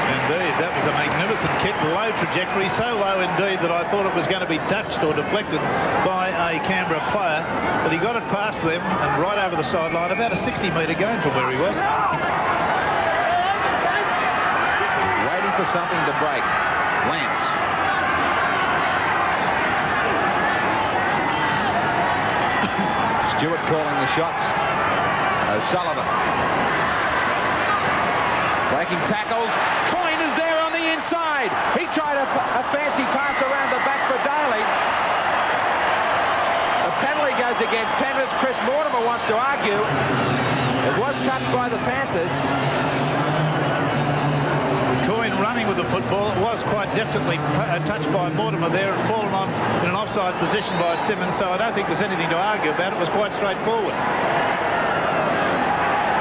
Indeed, that was a magnificent kick, low trajectory, so low indeed that I thought it was going to be touched or deflected by a Canberra player, but he got it past them and right over the sideline, about a 60-metre gain from where he was. Waiting for something to break. Lance. Stewart calling the shots. O'Sullivan. Breaking tackles. Coyne is there on the inside. He tried a fancy pass around the back for Daly. A penalty goes against Penrith. Chris Mortimer wants to argue. It was touched by the Panthers. Coyne running with the football. It was quite definitely touched by Mortimer there and fallen on in an offside position by Simmons, so I don't think there's anything to argue about. It was quite straightforward.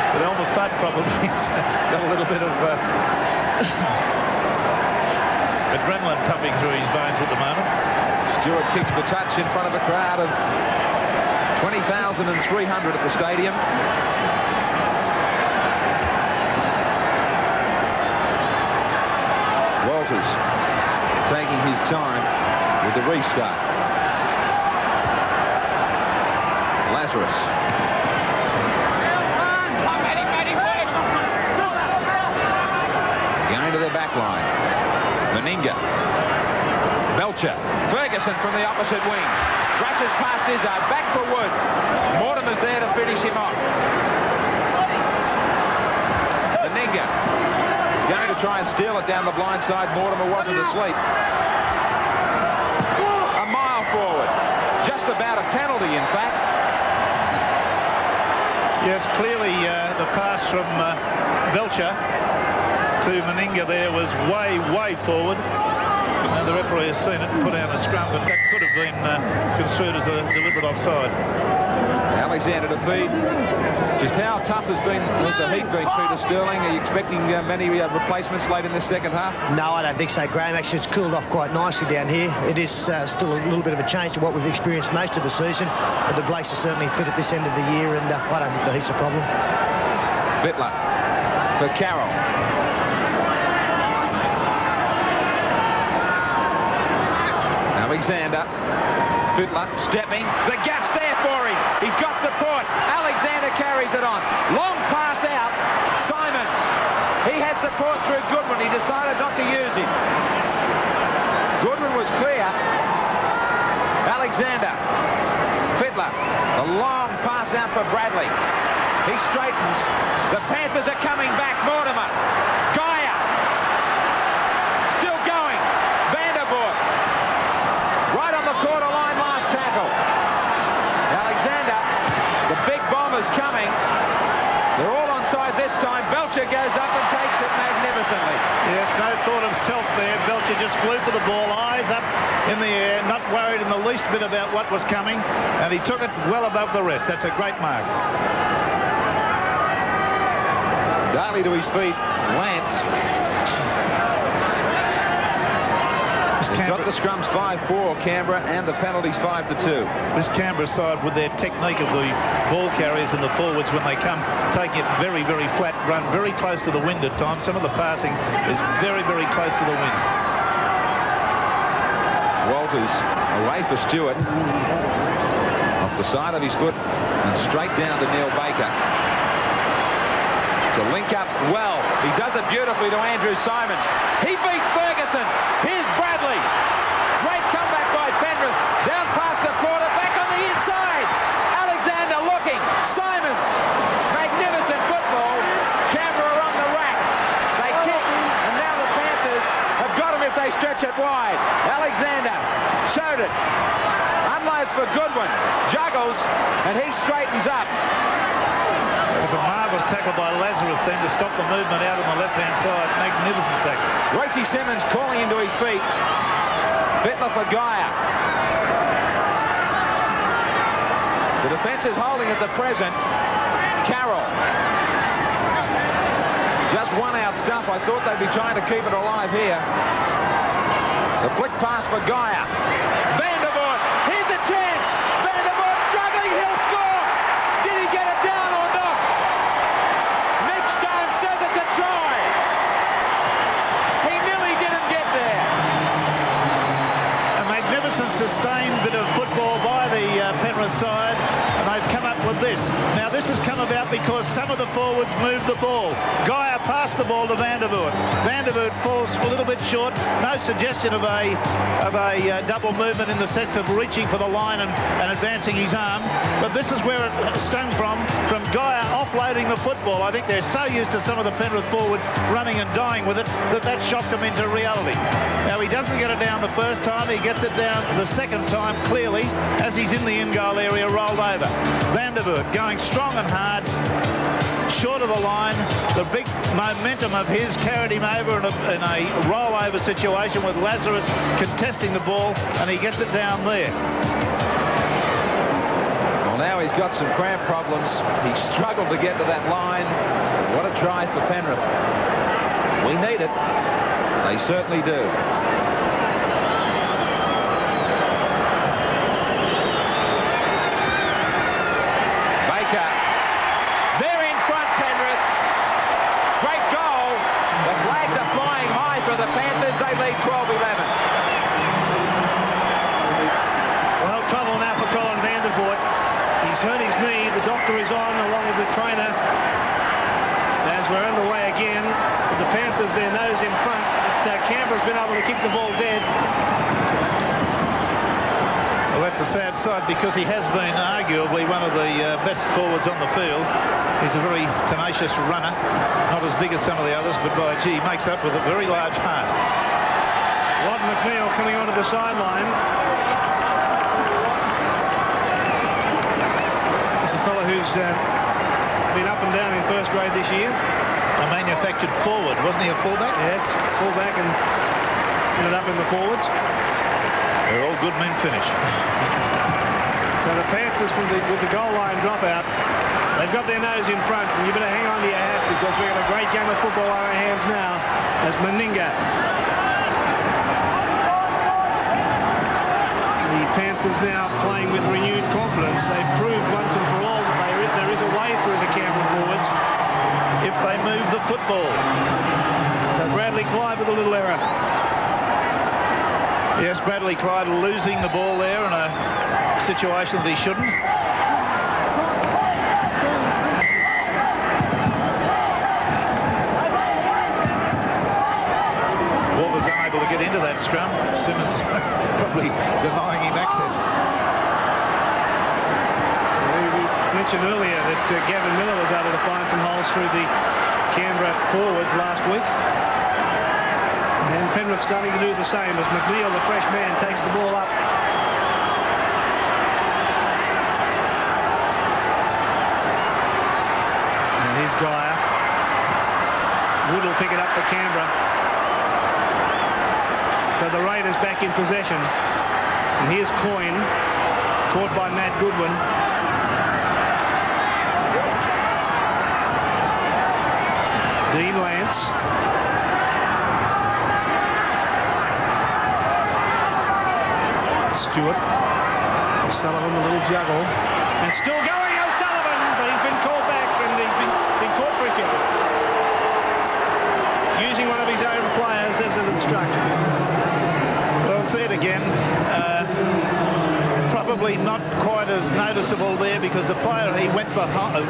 But Elmer Fudd probably got a little bit of adrenaline pumping through his veins at the moment. Stewart kicks the touch in front of a crowd of 20,300 at the stadium. Walters taking his time with the restart. Lazarus. Going to the back line. Meninga. Belcher. Ferguson from the opposite wing. Rushes past Izzard. Back for Wood. Mortimer's there to finish him off. Meninga is going to try and steal it down the blind side. Mortimer wasn't asleep. A mile forward. Just about a penalty, in fact. Yes, clearly the pass from Belcher to Meninga there was way forward. The referee has seen it and put out a scrum, but that could have been construed as a deliberate offside. Alexander to feed. Just how tough has the heat been, Peter Sterling? Are you expecting many replacements late in the second half? No, I don't think so, Graham. Actually, it's cooled off quite nicely down here. It is still a little bit of a change to what we've experienced most of the season, but the Blakes are certainly fit at this end of the year, and I don't think the heat's a problem. Fittler for Carroll. Alexander. Fittler stepping. The gap's there for him. He's got support. Alexander carries it on. Long pass out. Simons. He had support through Goodwin. He decided not to use him. Goodwin was clear. Alexander. Fittler. The long pass out for Bradley. He straightens. The Panthers are coming back. Mortimer. Geyer. Still going. Vandervoort. Right on the quarter line, last tackle. Alexander, the big bomb is coming. They're all onside this this time Belcher goes up and takes it magnificently. Yes, no thought of self there. Belcher just flew for the ball, eyes up in the air, not worried in the least bit about what was coming, and he took it well above the rest. That's a great mark. Daly to his feet. Lance. They've got the scrums 5-4, Canberra, and the penalties 5-2. This Canberra side, with their technique of the ball carriers and the forwards when they come, taking it very, very flat, run very close to the wind at times. Some of the passing is very, very close to the wind. Walters away for Stewart. Off the side of his foot and straight down to Neil Baker. To link up well. He does it beautifully to Andrew Simons. He beats Ferguson. Here's Bradley. Great comeback by Penrith. Down past the quarter, back on the inside. Alexander looking. Simons. Magnificent football. Canberra on the rack. They kicked, and now the Panthers have got him if they stretch it wide. Alexander showed it. Unloads for Goodwin. Juggles, and he straightens up. It was a marvellous tackle by Lazarus then to stop the movement out on the left-hand side. Magnificent tackle. Royce Simmons calling him to his feet. Fittler for Geyer. The defence is holding at the present. Carroll. Just one out stuff. I thought they'd be trying to keep it alive here. The flick pass for Geyer. Vandervoort. Here's a chance. Vandervoort struggling. He'll score. Did he get it down or not? Nick Stone says it's a try. He nearly didn't get there. A magnificent sustained bit of football by the Penrith side, and they've come up with this. Now this has come about because some of the forwards moved the ball. Geyer passed the ball to Vandervoort. Vandervoort falls a little bit short. No suggestion of a double movement in the sense of reaching for the line and advancing his arm. But this is where it stung from Geyer offloading the football. I think they're so used to some of the Penrith forwards running and dying with it that shocked them into reality. Now he doesn't get it down the first time. He gets it down the second time clearly as he's in the in-goal area, rolled over. Vandervoort going strong and hard, short of the line. The big momentum of his carried him over in a rollover situation with Lazarus contesting the ball, and he gets it down there. Well, now he's got some cramp problems. He struggled to get to that line. What a try for Penrith. We need it. They certainly do. The Panthers, they lead 12-11. Well, trouble now for Colin Vandervoort. He's hurt his knee. The doctor is on along with the trainer as we're underway again. The Panthers, their nose in front. But, Canberra's been able to keep the ball dead. Well, that's a sad side because he has been arguably one of the best forwards on the field. He's a very tenacious runner, not as big as some of the others, but by gee, he makes up with a very large heart. Rod McNeil coming onto the sideline. He's a fellow who's been up and down in first grade this year. A manufactured forward, wasn't he a fullback? Yes, fullback, and ended up in the forwards. They're all good men finish. So the Panthers with the goal line dropout, they've got their nose in front, and you better hang on to your hat because we've got a great game of football on our hands now as Meninga. The Panthers now playing with renewed confidence. They've proved once and for all that there is a way through the Canberra forwards if they move the football. So Bradley Clyde with a little error. Yes, Bradley Clyde losing the ball there in a situation that he shouldn't. Was unable to get into that scrum. Simmons probably denying him access. We mentioned earlier that Gavin Miller was able to find some holes through the Canberra forwards last week. And Penrith's starting to do the same as McNeil, the fresh man, takes the ball up. And here's Geyer. Canberra. So the Raiders back in possession. And here's Coyne, caught by Matt Goodwin. Dean Lance. Stewart. O'Sullivan, the little juggle. And still going, O'Sullivan, but he's been called back and he's been caught for a shepherd. Using one of his own players as an obstruction. Well, see it again. Probably not quite as noticeable there because the player he went behind,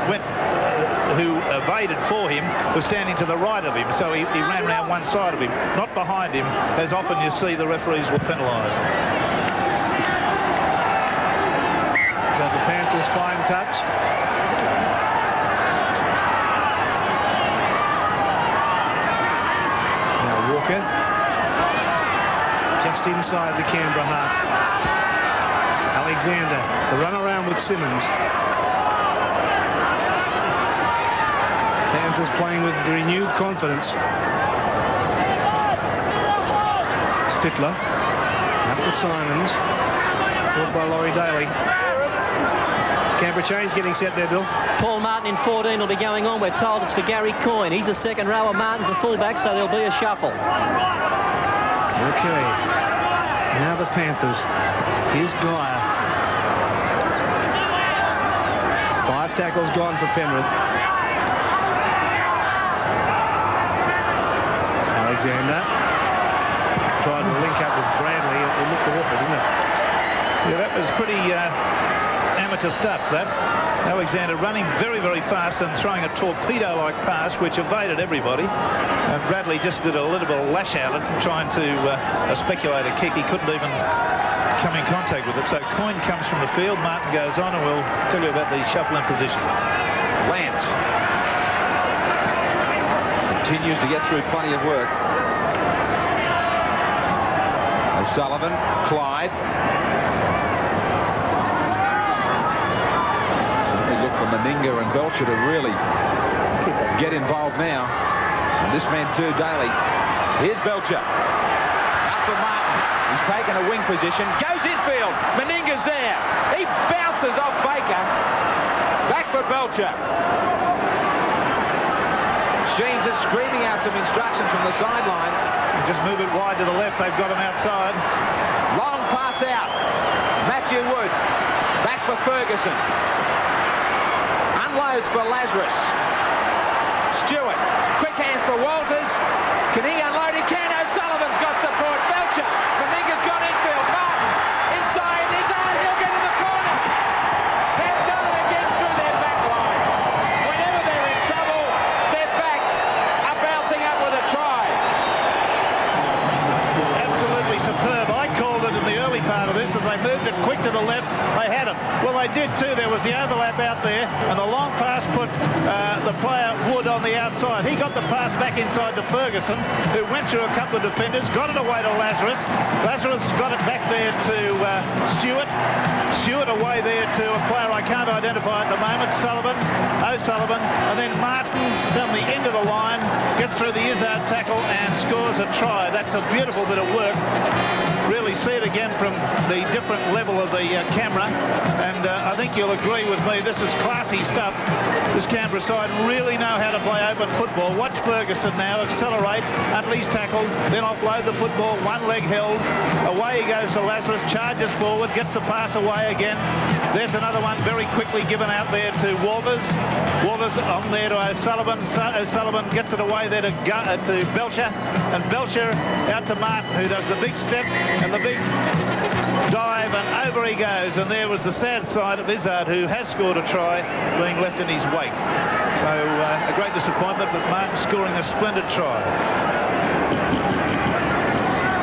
who evaded for him, was standing to the right of him, so he ran around one side of him, not behind him, as often you see the referees will penalise. So the Panthers fine touch. Now Walker, just inside the Canberra half. Alexander, the run around with Simmons. Panthers playing with renewed confidence. It's Fittler, out for Simons, caught by Laurie Daly. Canberra change getting set there, Bill. Paul Martin in 14 will be going on. We're told it's for Gary Coyne. He's a second rower. Martin's a fullback, so there'll be a shuffle. Okay. Now the Panthers. Here's Geyer. 5 tackles gone for Penrith. Alexander tried to link up with Bradley. It looked awful, didn't it? Yeah, that was pretty amateur stuff, that. Alexander running very, very fast and throwing a torpedo-like pass, which evaded everybody. And Bradley just did a little bit of lash at it, trying to speculate a kick. He couldn't even come in contact with it. So Coyne comes from the field. Martin goes on, and we'll tell you about the shuffle in position. Lance continues to get through plenty of work. O'Sullivan, Clyde. Certainly look for Meninga and Belcher to really get involved now. And this man too, Daly. Here's Belcher. Out for Martin. He's taken a wing position. Goes infield. Meninga's there. He bounces off Baker. Back for Belcher. Sheens is screaming out some instructions from the sideline. Just move it wide to the left. They've got him outside. Long pass out. Matthew Wood. Back for Ferguson. Unloads for Lazarus. Stewart. Quick hands for Walters. Can he unload? He can. O'Sullivan's got support. Belcher. Meninga's gone infield. Martin. Inside. Izzard. He'll get in the corner. They've done it again through their back line. Whenever they're in trouble, their backs are bouncing up with a try. Absolutely superb. I called it in the early part of this, and they moved it quick to the left. They had it. Well, they did too. There was the overlap out there, and the long pass put the player Wood on the outside. He got the pass back inside to Ferguson, who went through a couple of defenders, got it away to Lazarus. Lazarus got it back there to Stewart. Stewart away there to a player I can't identify at the moment, O'Sullivan, and then Martin's down the end of the line, gets through the Izzard tackle and scores a try. That's a beautiful bit of work. Really see it again from the different level of the camera, and I think you'll agree with me, this is classy stuff. This Canberra side really know how to play open football. Watch Ferguson now accelerate until he's tackled, then offload the football, one leg held, away he goes to Lazarus, charges forward, gets the pass away again. There's another one very quickly given out there to Walters. Walters on there to O'Sullivan. O'Sullivan gets it away there to Belcher, and Belcher out to Martin, who does the big step and the big dive, and over he goes. And there was the sad side of Izzard, who has scored a try, being left in his wake. So a great disappointment, but Martin scoring a splendid try.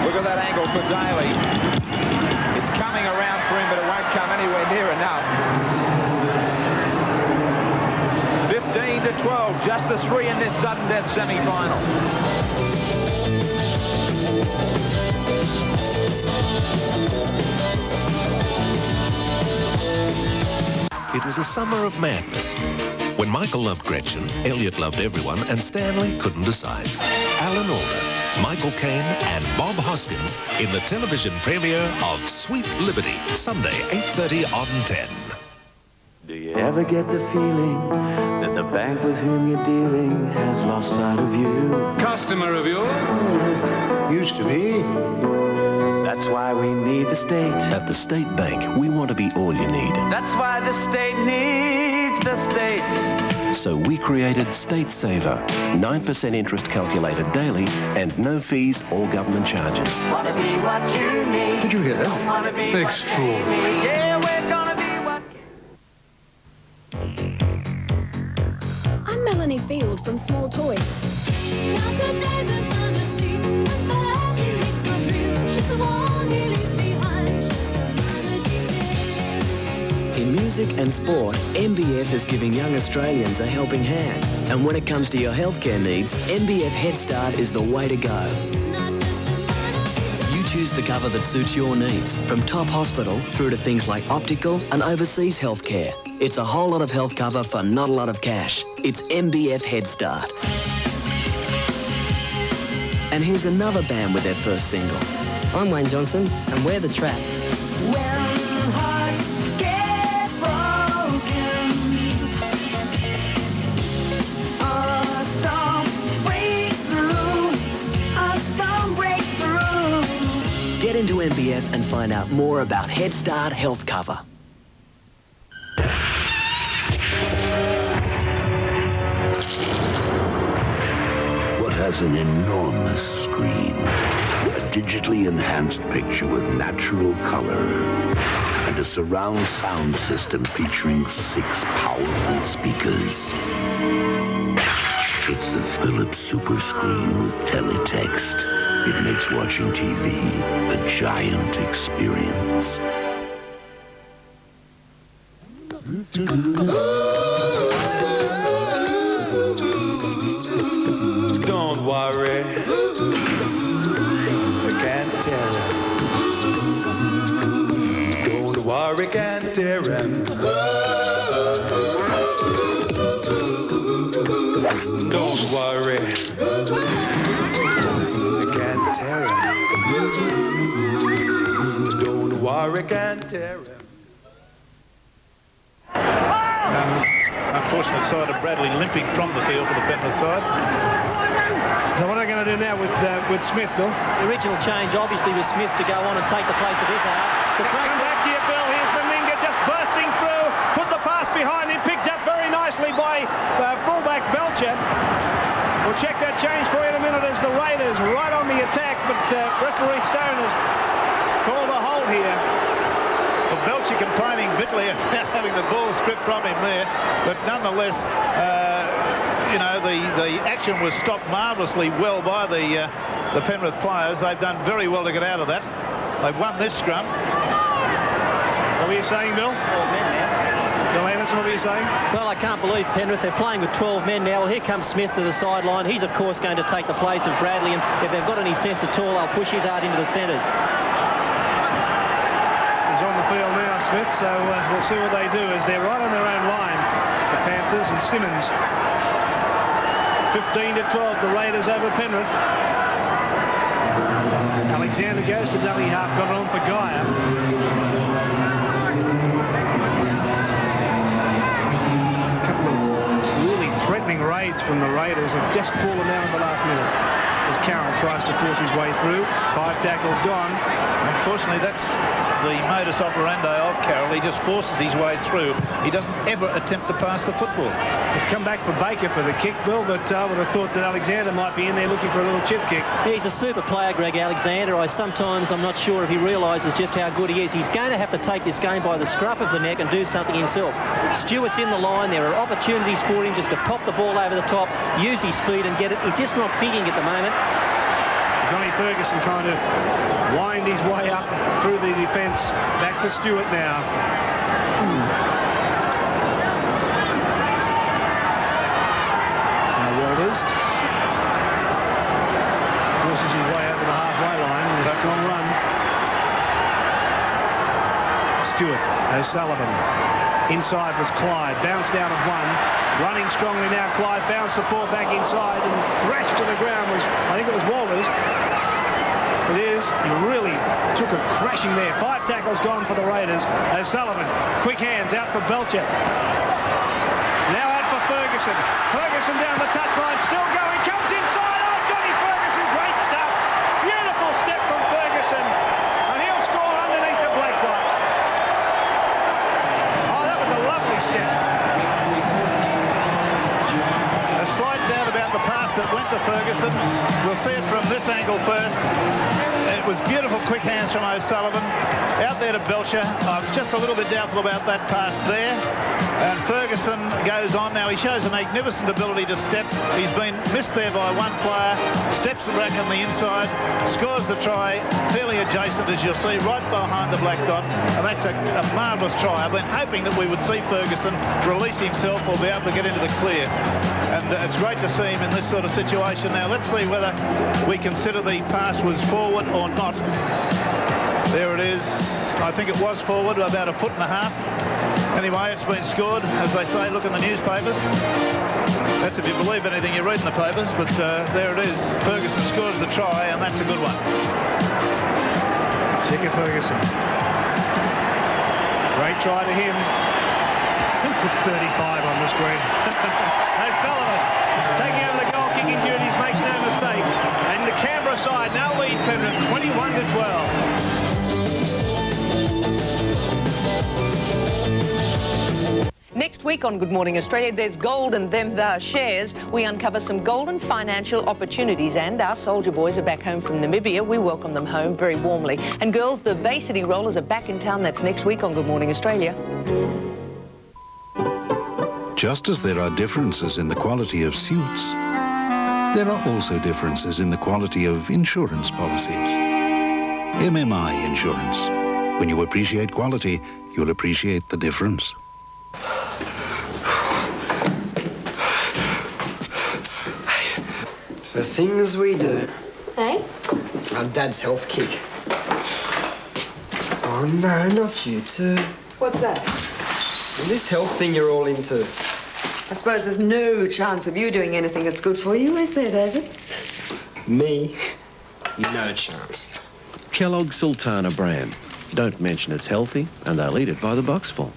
Look at that angle for Daly. It's coming around for him, but it won't come anywhere near enough. 15-12, just the 3 in this sudden death semi-final. it was a summer of madness. When Michael loved Gretchen, Elliot loved everyone, and Stanley couldn't decide. Alan Alda, Michael Caine, and Bob Hoskins in the television premiere of Sweet Liberty, Sunday, 8:30 on 10. Do you ever get the feeling that the bank with whom you're dealing has lost sight of you? Customer of yours? Used to be. That's why we need the state. At the State Bank, we want to be all you need. That's why the state needs the state. So we created State Saver. 9% interest calculated daily and no fees or government charges. Wanna be what you need. Did you hear that? Extraordinary. Yeah, we're gonna be what... I'm Melanie Field from Small Toys. Nowadays I found a seat, and fashion makes no thrill. She's the one he leaves behind. She's another detail. In music and sport, MBF is giving young Australians a helping hand. And when it comes to your healthcare needs, MBF Head Start is the way to go. You choose the cover that suits your needs, from top hospital through to things like optical and overseas healthcare. It's a whole lot of health cover for not a lot of cash. It's MBF Head Start. And here's another band with their first single. I'm Wayne Johnson, and we're The Trap. When hearts get broken, a storm breaks through, a storm breaks through. Get into MBF and find out more about Head Start health cover. What has an enormous screen, a digitally enhanced picture with natural color, and a surround sound system featuring 6 powerful speakers. It's the Philips Super Screen with teletext. It makes watching TV a giant experience. Don't worry, can't tear him. Don't worry, can't tear him. Don't worry, can't tear him. Don't worry, can't tear him. Unfortunate side of Bradley limping from the field for the Penrith side. So what are they going to do now with Smith, Bill? The original change obviously was Smith to go on and take the place of Izzard. So come back to you, Bill. Here's Meninga just bursting through. Put the pass behind him. Picked up very nicely by fullback Belcher. We'll check that change for you in a minute as the Raiders right on the attack. But referee Stone has called a hold here. Well, Belcher complaining bitterly about having the ball stripped from him there. But nonetheless, you know, the action was stopped marvellously well by the Penrith players. They've done very well to get out of that. They've won this scrum. What were you saying, Bill? 12 men now. Bill Anderson, what were you saying? Well, I can't believe Penrith, they're playing with 12 men now. Well, here comes Smith to the sideline. He's, of course, going to take the place of Bradley, and if they've got any sense at all, they'll push his out into the centres. He's on the field now, Smith, so we'll see what they do as they're right on their own line, the Panthers and Simmons. 15-12, the Raiders over Penrith. Alexander goes to dummy half, got it on for Geyer. A couple of really threatening raids from the Raiders have just fallen down in the last minute as Carroll tries to force his way through. 5 tackles gone. Unfortunately, that's the modus operandi of Carroll. He just forces his way through. He doesn't ever attempt to pass the football. It's come back for Baker for the kick, Bill, but I would have thought that Alexander might be in there looking for a little chip kick. Yeah, he's a super player, Greg Alexander. I'm not sure if he realises just how good he is. He's going to have to take this game by the scruff of the neck and do something himself. Stewart's in the line. There are opportunities for him just to pop the ball over the top, use his speed and get it. He's just not thinking at the moment. Johnny Ferguson trying to wind his way up through the defence. Back for Stewart now. Now Walters forces his way out to the halfway line. That's a long run. Stewart, O'Sullivan. Inside was Clyde. Bounced out of one. Running strongly now, Clyde found support back inside and crashed to the ground. I think it was Walters. It is. He really took a crashing there. 5 tackles gone for the Raiders. O'Sullivan, quick hands out for Belcher. Now out for Ferguson. Ferguson down the touchline, still going, comes inside. Oh, Johnny Ferguson, great stuff. Beautiful step from Ferguson. And he'll score underneath the black dot. Oh, that was a lovely step. A slight doubt about the pass that went to Ferguson. We'll see it from this angle first. It was beautiful quick hands from O'Sullivan. Out there to Belcher. I'm just a little bit doubtful about that pass there. And Ferguson goes on now. He shows a magnificent ability to step. He's been missed there by one player. Steps back on the inside. Scores the try. Fairly adjacent, as you'll see, right behind the black dot. And that's a marvellous try. I've been hoping that we would see Ferguson release himself or be able to get into the clear. And it's great to see him in this sort of situation. Now, let's see whether we consider the pass was forward or not. There it is. I think it was forward, about 1.5 feet. Anyway, it's been scored, as they say. Look in the newspapers. That's if you believe anything you read in the papers. But there it is. Ferguson scores the try, and that's a good one. Checker Ferguson. Great try to him. Who put 35 on the screen? O'Sullivan taking over the goal kicking duties, makes no mistake. And the Canberra side now lead Penrith 21-12. Next week on Good Morning Australia, there's gold and them there shares. We uncover some golden financial opportunities, and our soldier boys are back home from Namibia. We welcome them home very warmly. And girls, the Bay City Rollers are back in town. That's next week on Good Morning Australia. Just as there are differences in the quality of suits, there are also differences in the quality of insurance policies. MMI Insurance. When you appreciate quality, you'll appreciate the difference. The things we do. Hey? Our dad's health kick. Oh no, not you two. What's that? And this health thing you're all into. I suppose there's no chance of you doing anything that's good for you, is there, David? Me? No chance. Kellogg's Sultana brand. Don't mention it's healthy, and they'll eat it by the boxful.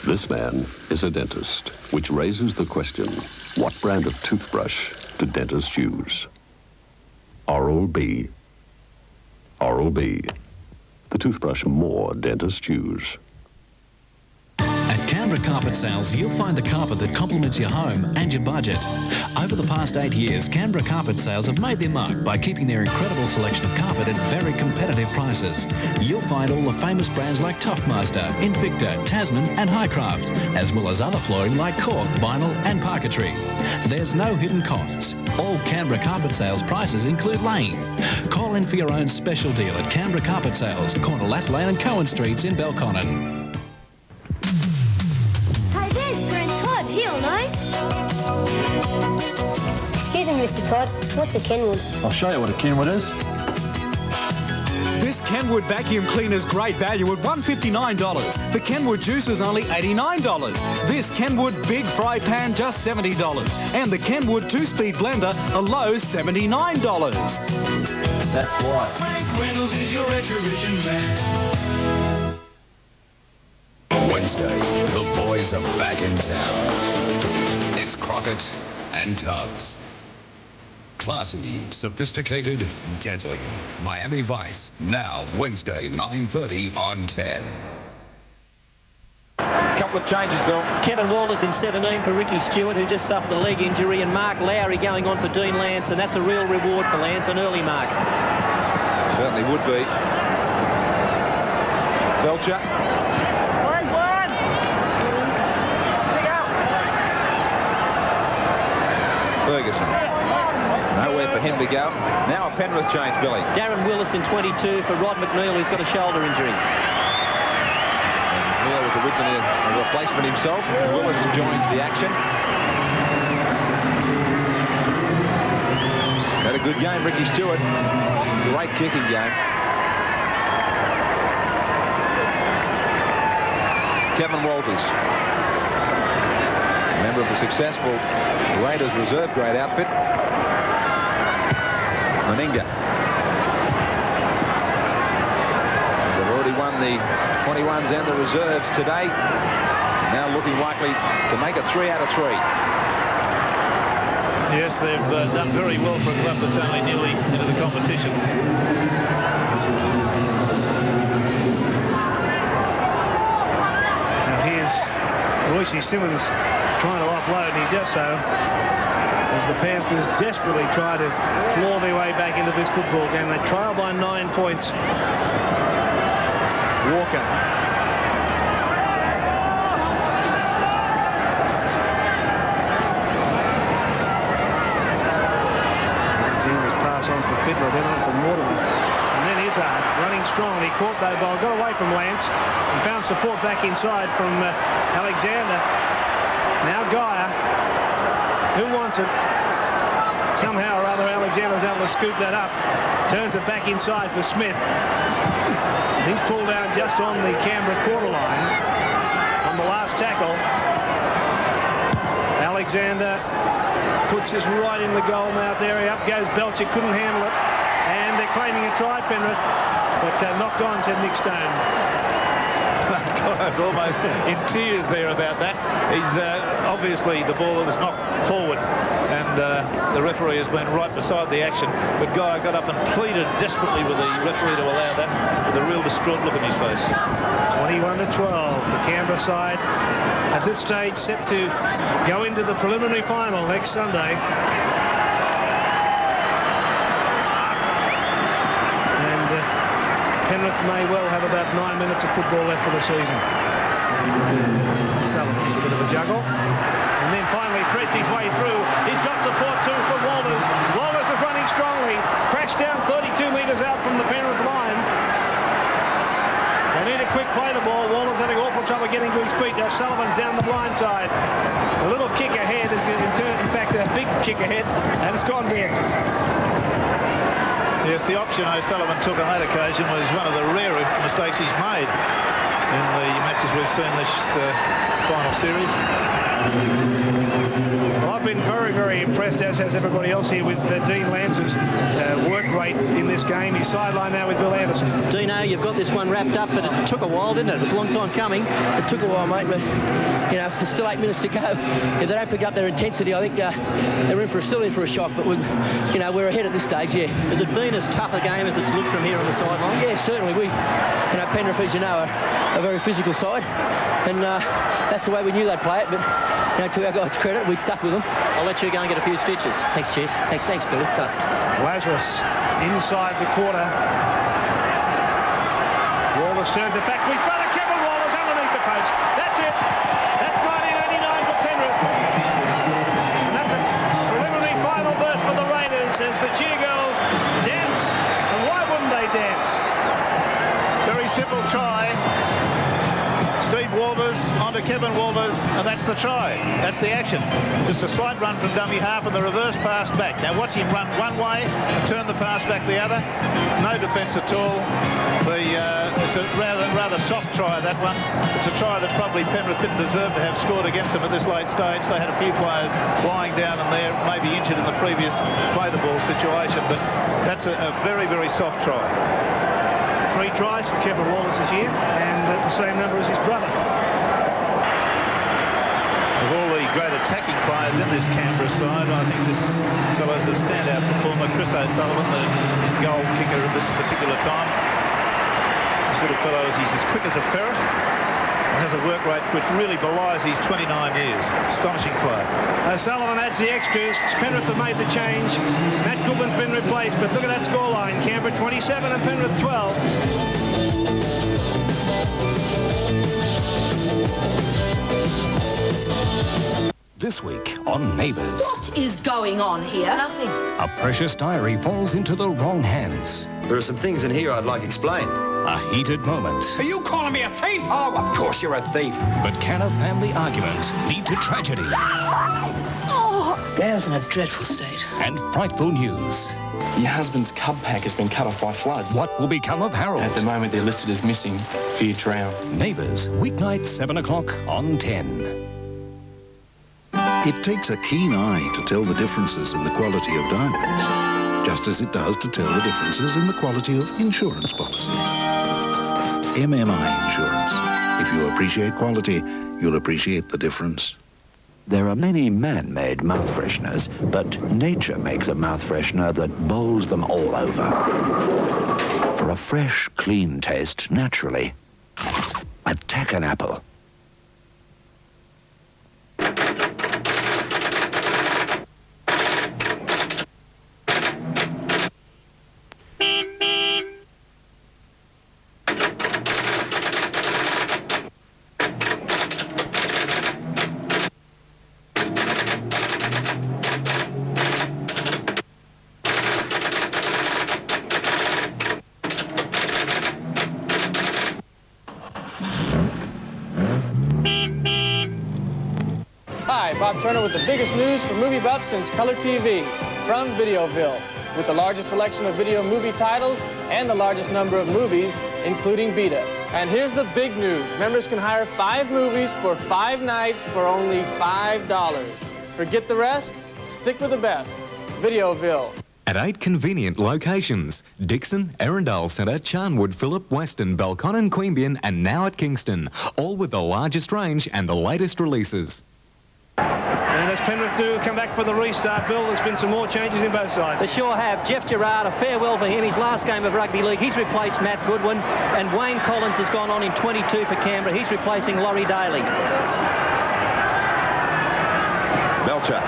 This man is a dentist, which raises the question, what brand of toothbrush do dentists use? Oral-B. Oral-B. The toothbrush more dentists use. At Canberra Carpet Sales, you'll find the carpet that complements your home and your budget. Over the past 8 years, Canberra Carpet Sales have made their mark by keeping their incredible selection of carpet at very competitive prices. You'll find all the famous brands like Toftmaster, Invicta, Tasman and Highcraft, as well as other flooring like cork, vinyl and parquetry. There's no hidden costs. All Canberra Carpet Sales prices include laying. Call in for your own special deal at Canberra Carpet Sales, corner Laff Lane and Cohen Streets in Belconnen. Excuse me, Mr. Todd. What's a Kenwood? I'll show you what a Kenwood is. This Kenwood vacuum cleaner's great value at $159. The Kenwood juice is only $89. This Kenwood big fry pan just $70. And the Kenwood 2-speed blender, a low $79. That's why. Frank Reynolds is your Retrovision man. Wednesday, the boys are back in town. It's Crockett and Tubbs. Classy, sophisticated, deadly. Miami Vice, now Wednesday, 9:30 on 10. Couple of changes, Bill. Kevin Walters in 17 for Ricky Stewart, who just suffered a leg injury, and Mark Lowry going on for Dean Lance, and that's a real reward for Lance, an early mark. Certainly would be. Belcher. Ferguson. Nowhere for him to go. Now a Penrith change, Billy. Darren Willis in 22 for Rod McNeil, who's got a shoulder injury. So McNeil was originally a replacement himself. Willis joins the action. Had a good game, Ricky Stewart. Great kicking game. Kevin Walters, a member of the successful Raiders reserve grade outfit. Meninga. They've already won the 21s and the reserves today. Now looking likely to make it 3 out of 3. Yes, they've done very well for a club that's only nearly into the competition. Now here's Royce Simmons trying to offload, and he does so as the Panthers desperately try to claw their way back into this football game. They trail by 9 points. Walker. Alexander's pass on for Fiddler, then on for Mortimer. And then Izzard running strongly, caught though by, got away from Lance and found support back inside from Alexander. Now Geyer, who wants it? Somehow or other Alexander's able to scoop that up. Turns it back inside for Smith. He's pulled out just on the Canberra quarter line on the last tackle. Alexander puts this right in the goal mouth area. Up goes Belcher, couldn't handle it. And they're claiming a try, Penrith. But knocked on, said Nick Stone. Guy's almost in tears there about that. He's obviously the ball that was knocked forward, and the referee has been right beside the action. But Guy got up and pleaded desperately with the referee to allow that, with a real distraught look in his face. 21-12, the Canberra side at this stage set to go into the preliminary final next Sunday. Penrith may well have about 9 minutes of football left for the season. Sullivan, a bit of a juggle. And then finally threads his way through. He's got support too from Walters. Walters is running strongly. Crashed down 32 metres out from the Penrith line. They need a quick play the ball. Walters having awful trouble getting to his feet. Now Sullivan's down the blind side. A little kick ahead is in fact a big kick ahead, and it's gone dead. Yes, the option O'Sullivan took on that occasion was one of the rare mistakes he's made in the matches we've seen this final series. Well, I've been very, very impressed, as has everybody else here, with Dean Lance's work rate in this game. He's sidelined now with Bill Anderson. Dino, you've got this one wrapped up, but it took a while, didn't it? It was a long time coming. It took a while, mate, but, you know, there's still 8 minutes to go. If they don't pick up their intensity, I think they're still in for a shock, but, we're ahead at this stage, yeah. Has it been as tough a game as it's looked from here on the sideline? Yeah, certainly. Penrith, as you know, are a very physical side, and that's the way we knew they'd play it, but, to our guys' credit, we stuck with them. I'll let you go and get a few stitches. Thanks, Jess. Thanks, Billy. Lazarus inside the quarter. Wallace turns it back to his brother, Kevin Wallace, underneath the post. That's it. That's 1989 for Penrith. And that's a preliminary final berth for the Raiders as the cheer girls dance. And why wouldn't they dance? Very simple try. Steve Walters onto Kevin Walters, and that's the try. That's the action. Just a slight run from dummy half and the reverse pass back. Now watch him run one way and turn the pass back the other. No defence at all. It's a rather soft try, that one. It's a try that probably Penrith didn't deserve to have scored against them at this late stage. They had a few players lying down and there, maybe injured in the previous play the ball situation, but that's a very, very soft try. 3 tries for Kevin Wallace this year, and the same number as his brother. Of all the great attacking players in this Canberra side, I think this fellow's a standout performer. Chris O'Sullivan, the goal kicker at this particular time. This little fellow, he's as quick as a ferret and has a work rate which really belies his 29 years. Astonishing player. O'Sullivan adds the extras. Penrith have made the change. Matt Goodman's been replaced, but look at that scoreline. Canberra 27 and Penrith 12. This week on Neighbours. What is going on here? Nothing. A precious diary falls into the wrong hands. There are some things in here I'd like explained. A heated moment. Are you calling me a thief? Oh, of course you're a thief. But can a family argument lead to tragedy? Oh, Gail's in a dreadful state. And frightful news. Your husband's cub pack has been cut off by floods. What will become of Harold? At the moment, they're listed as missing. Fear drown. Neighbours, weeknight, 7 o'clock on 10. It takes a keen eye to tell the differences in the quality of diamonds, just as it does to tell the differences in the quality of insurance policies. MMI Insurance. If you appreciate quality, you'll appreciate the difference. There are many man-made mouth fresheners, but nature makes a mouth freshener that bowls them all over. For a fresh, clean taste naturally, attack an apple. Hi, Bob Turner with the biggest news for movie buffs since Color TV from Videoville, with the largest selection of video movie titles and the largest number of movies, including Beta. And here's the big news. Members can hire 5 movies for 5 nights for only $5. Forget the rest, stick with the best. Videoville. At 8 convenient locations: Dixon, Erindale Centre, Charnwood, Phillip, Weston, Belconnen, Queanbeyan and now at Kingston, all with the largest range and the latest releases. And as Penrith do come back for the restart, Bill, there's been some more changes in both sides. They sure have. Jeff Gerard, a farewell for him. His last game of rugby league. He's replaced Matt Goodwin. And Wayne Collins has gone on in 22 for Canberra. He's replacing Laurie Daly. Belcher.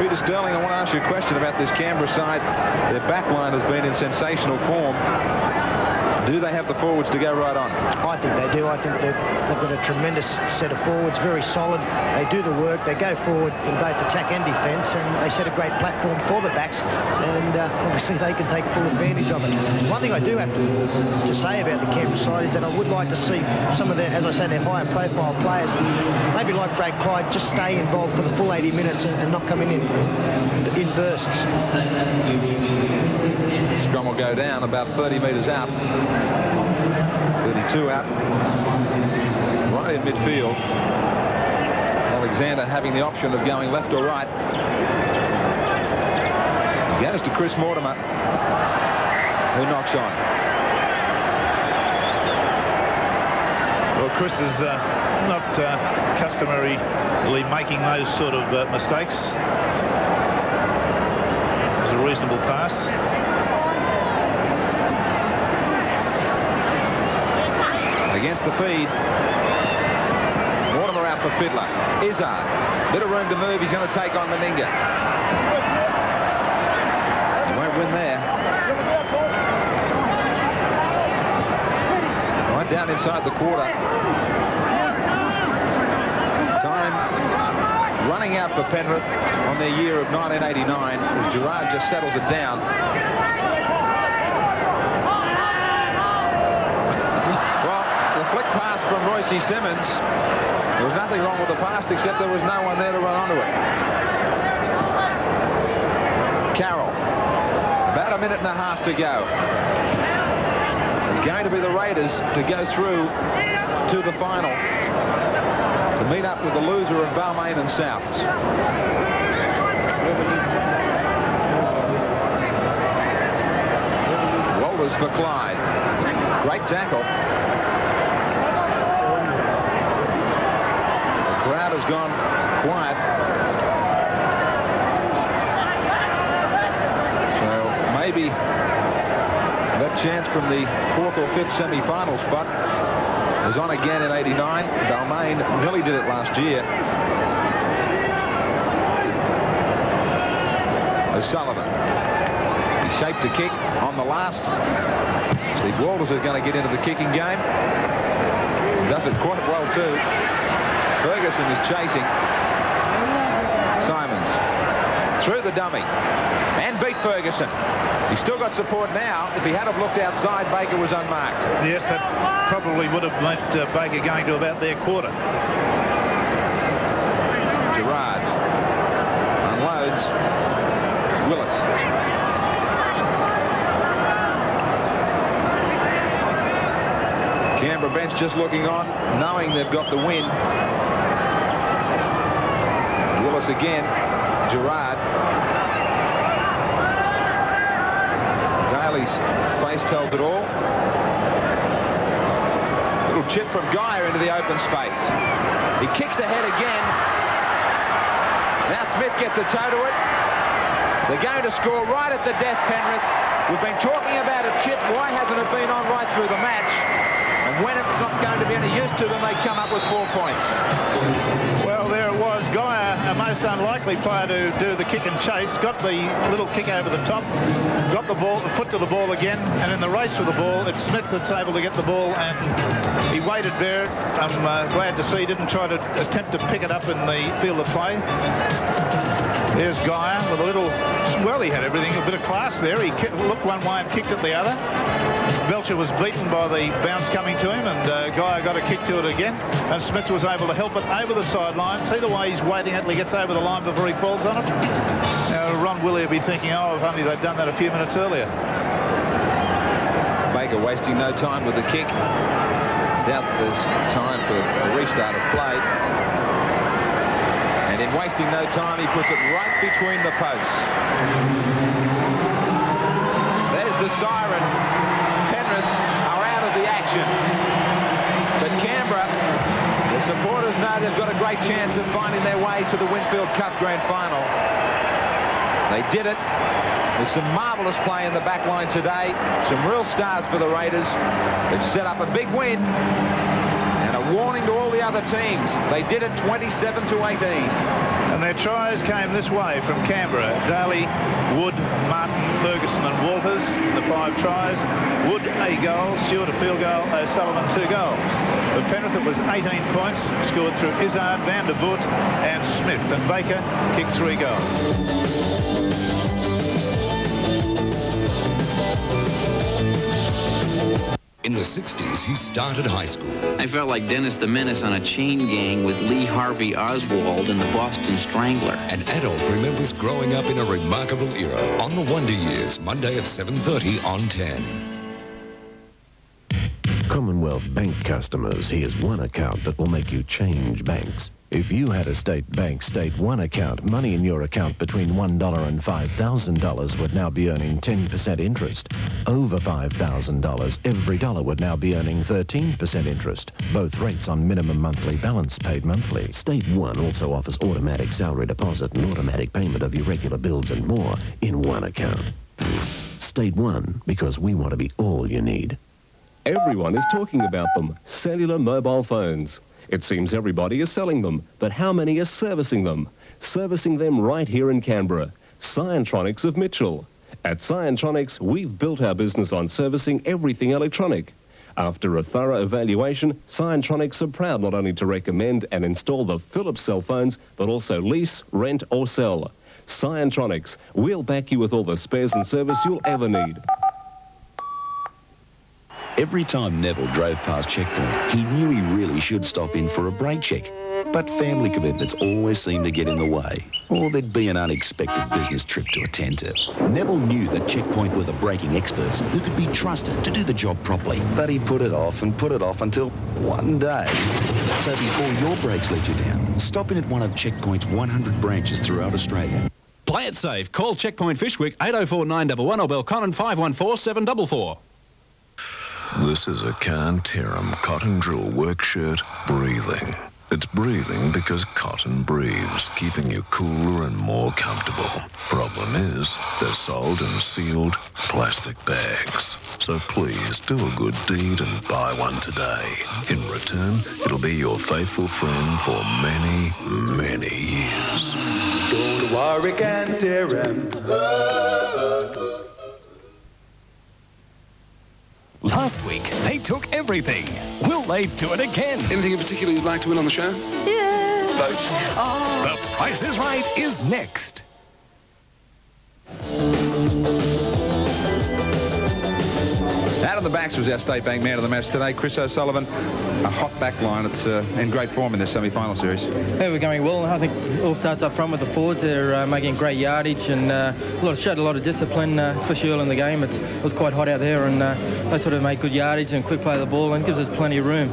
Peter Sterling, I want to ask you a question about this Canberra side. Their back line has been in sensational form. Do they have the forwards to go right on? I think they do. I think they've got a tremendous set of forwards, very solid. They do the work. They go forward in both attack and defence, and they set a great platform for the backs, and obviously they can take full advantage of it. One thing I do have to say about the Canberra side is that I would like to see some of their, as I say, their higher profile players, maybe like Brad Clyde, just stay involved for the full 80 minutes and not come in bursts. Scrum will go down about 30 metres out. 32 out. Right in midfield. Alexander having the option of going left or right. He goes to Chris Mortimer, who knocks on. Well, Chris is not customarily making those sort of mistakes. It was a reasonable pass. Against the feed. Mortimer out for Fiddler. Izzard. Bit of room to move. He's going to take on Meninga. He won't win there. Right down inside the quarter. Time running out for Penrith on their year of 1989 as Gerard just settles it down. Flick pass from Royce Simmons. There was nothing wrong with the pass except there was no one there to run onto it. Carroll. About a minute and a half to go. It's going to be the Raiders to go through to the final to meet up with the loser of Balmain and Souths. Walters for Clyde. Great tackle. Crowd has gone quiet. So maybe that chance from the 4th or 5th semi-final spot is on again in 89. Balmain nearly did it last year. O'Sullivan. He shaped a kick on the last. Steve Walters is going to get into the kicking game. And does it quite well too. Ferguson is chasing. Simons through the dummy and beat Ferguson. He's still got support now. If he had have looked outside, Baker was unmarked. Yes, that probably would have meant Baker going to about their quarter. Gerard unloads. Willis. Canberra bench just looking on, knowing they've got the win. Willis again. Gerard. Daly's face tells it all. Little chip from Geyer into the open space. He kicks ahead again. Now Smith gets a toe to it. They're going to score right at the death, Penrith. We've been talking about a chip. Why hasn't it been on right through the match? And when it's not going to be any use to them, they come up with 4 points. Well, there it was. Geyer, a most unlikely player to do the kick and chase, got the little kick over the top, got the ball, the foot to the ball again, and in the race for the ball, it's Smith that's able to get the ball, and he waited there. I'm glad to see he didn't try to attempt to pick it up in the field of play. There's Geyer with a little, well, he had everything, a bit of class there. He looked one way and kicked at the other. Belcher was beaten by the bounce coming to him, and Geyer got a kick to it again, and Smith was able to help it over the sideline. See the way he's waiting until he gets over the line before he falls on it? Now, Ron Willie will be thinking, oh, if only they'd done that a few minutes earlier. Baker wasting no time with the kick. I doubt there's time for a restart of play. And in wasting no time, he puts it right between the posts. There's the siren. Penrith are out of the action. But Canberra, the supporters know they've got a great chance of finding their way to the Winfield Cup Grand Final. They did it. There's some marvellous play in the back line today. Some real stars for the Raiders. They've set up a big win. And a warning to all the other teams. They did it 27-18. And their tries came this way from Canberra. Daly, Wood, Martin, Ferguson and Walters, the 5 tries. Wood, a goal. Stewart, a field goal. O'Sullivan, 2 goals. For Penrith, it was 18 points, scored through Izzard, Van der Voort and Smith. And Baker kicked 3 goals. In the 60s, he started high school. I felt like Dennis the Menace on a chain gang with Lee Harvey Oswald and the Boston Strangler. An adult remembers growing up in a remarkable era on the Wonder Years, Monday at 7:30 on 10. Commonwealth Bank customers, here's one account that will make you change banks. If you had a State Bank State One account, money in your account between $1 and $5,000 would now be earning 10% interest. Over $5,000, every dollar would now be earning 13% interest. Both rates on minimum monthly balance paid monthly. State One also offers automatic salary deposit and automatic payment of your regular bills and more in one account. State One, because we want to be all you need. Everyone is talking about them, cellular mobile phones. It seems everybody is selling them, but how many are servicing them? Servicing them right here in Canberra. Scientronics of Mitchell. At Scientronics, we've built our business on servicing everything electronic. After a thorough evaluation, Scientronics are proud not only to recommend and install the Philips cell phones, but also lease, rent or sell. Scientronics, we'll back you with all the spares and service you'll ever need. Every time Neville drove past Checkpoint, he knew he really should stop in for a brake check. But family commitments always seemed to get in the way, or there'd be an unexpected business trip to attend to. Neville knew that Checkpoint were the braking experts who could be trusted to do the job properly. But he put it off and put it off until one day. So before your brakes let you down, stop in at one of Checkpoint's 100 branches throughout Australia. Play it safe. Call Checkpoint Fishwick 804 911 or Belconnen 514 744. This is a Canterem cotton drill work shirt, Breathing. It's breathing because cotton breathes, keeping you cooler and more comfortable. Problem is, they're sold in sealed plastic bags. So please do a good deed and buy one today. In return, it'll be your faithful friend for many, many years. Don't worry, Canterem. Last week, they took everything. Will they do it again? Anything in particular you'd like to win on the show? Yeah. Vote. Oh. The Price is Right is next. Out of the backs was our State Bank man of the match today, Chris O'Sullivan. A hot back line. It's in great form in this semi-final series. Yeah, we're going well. I think it all starts up front with the forwards. They're making great yardage and showed a lot of discipline, especially early in the game. It was quite hot out there, and they sort of make good yardage and quick play of the ball and gives us plenty of room.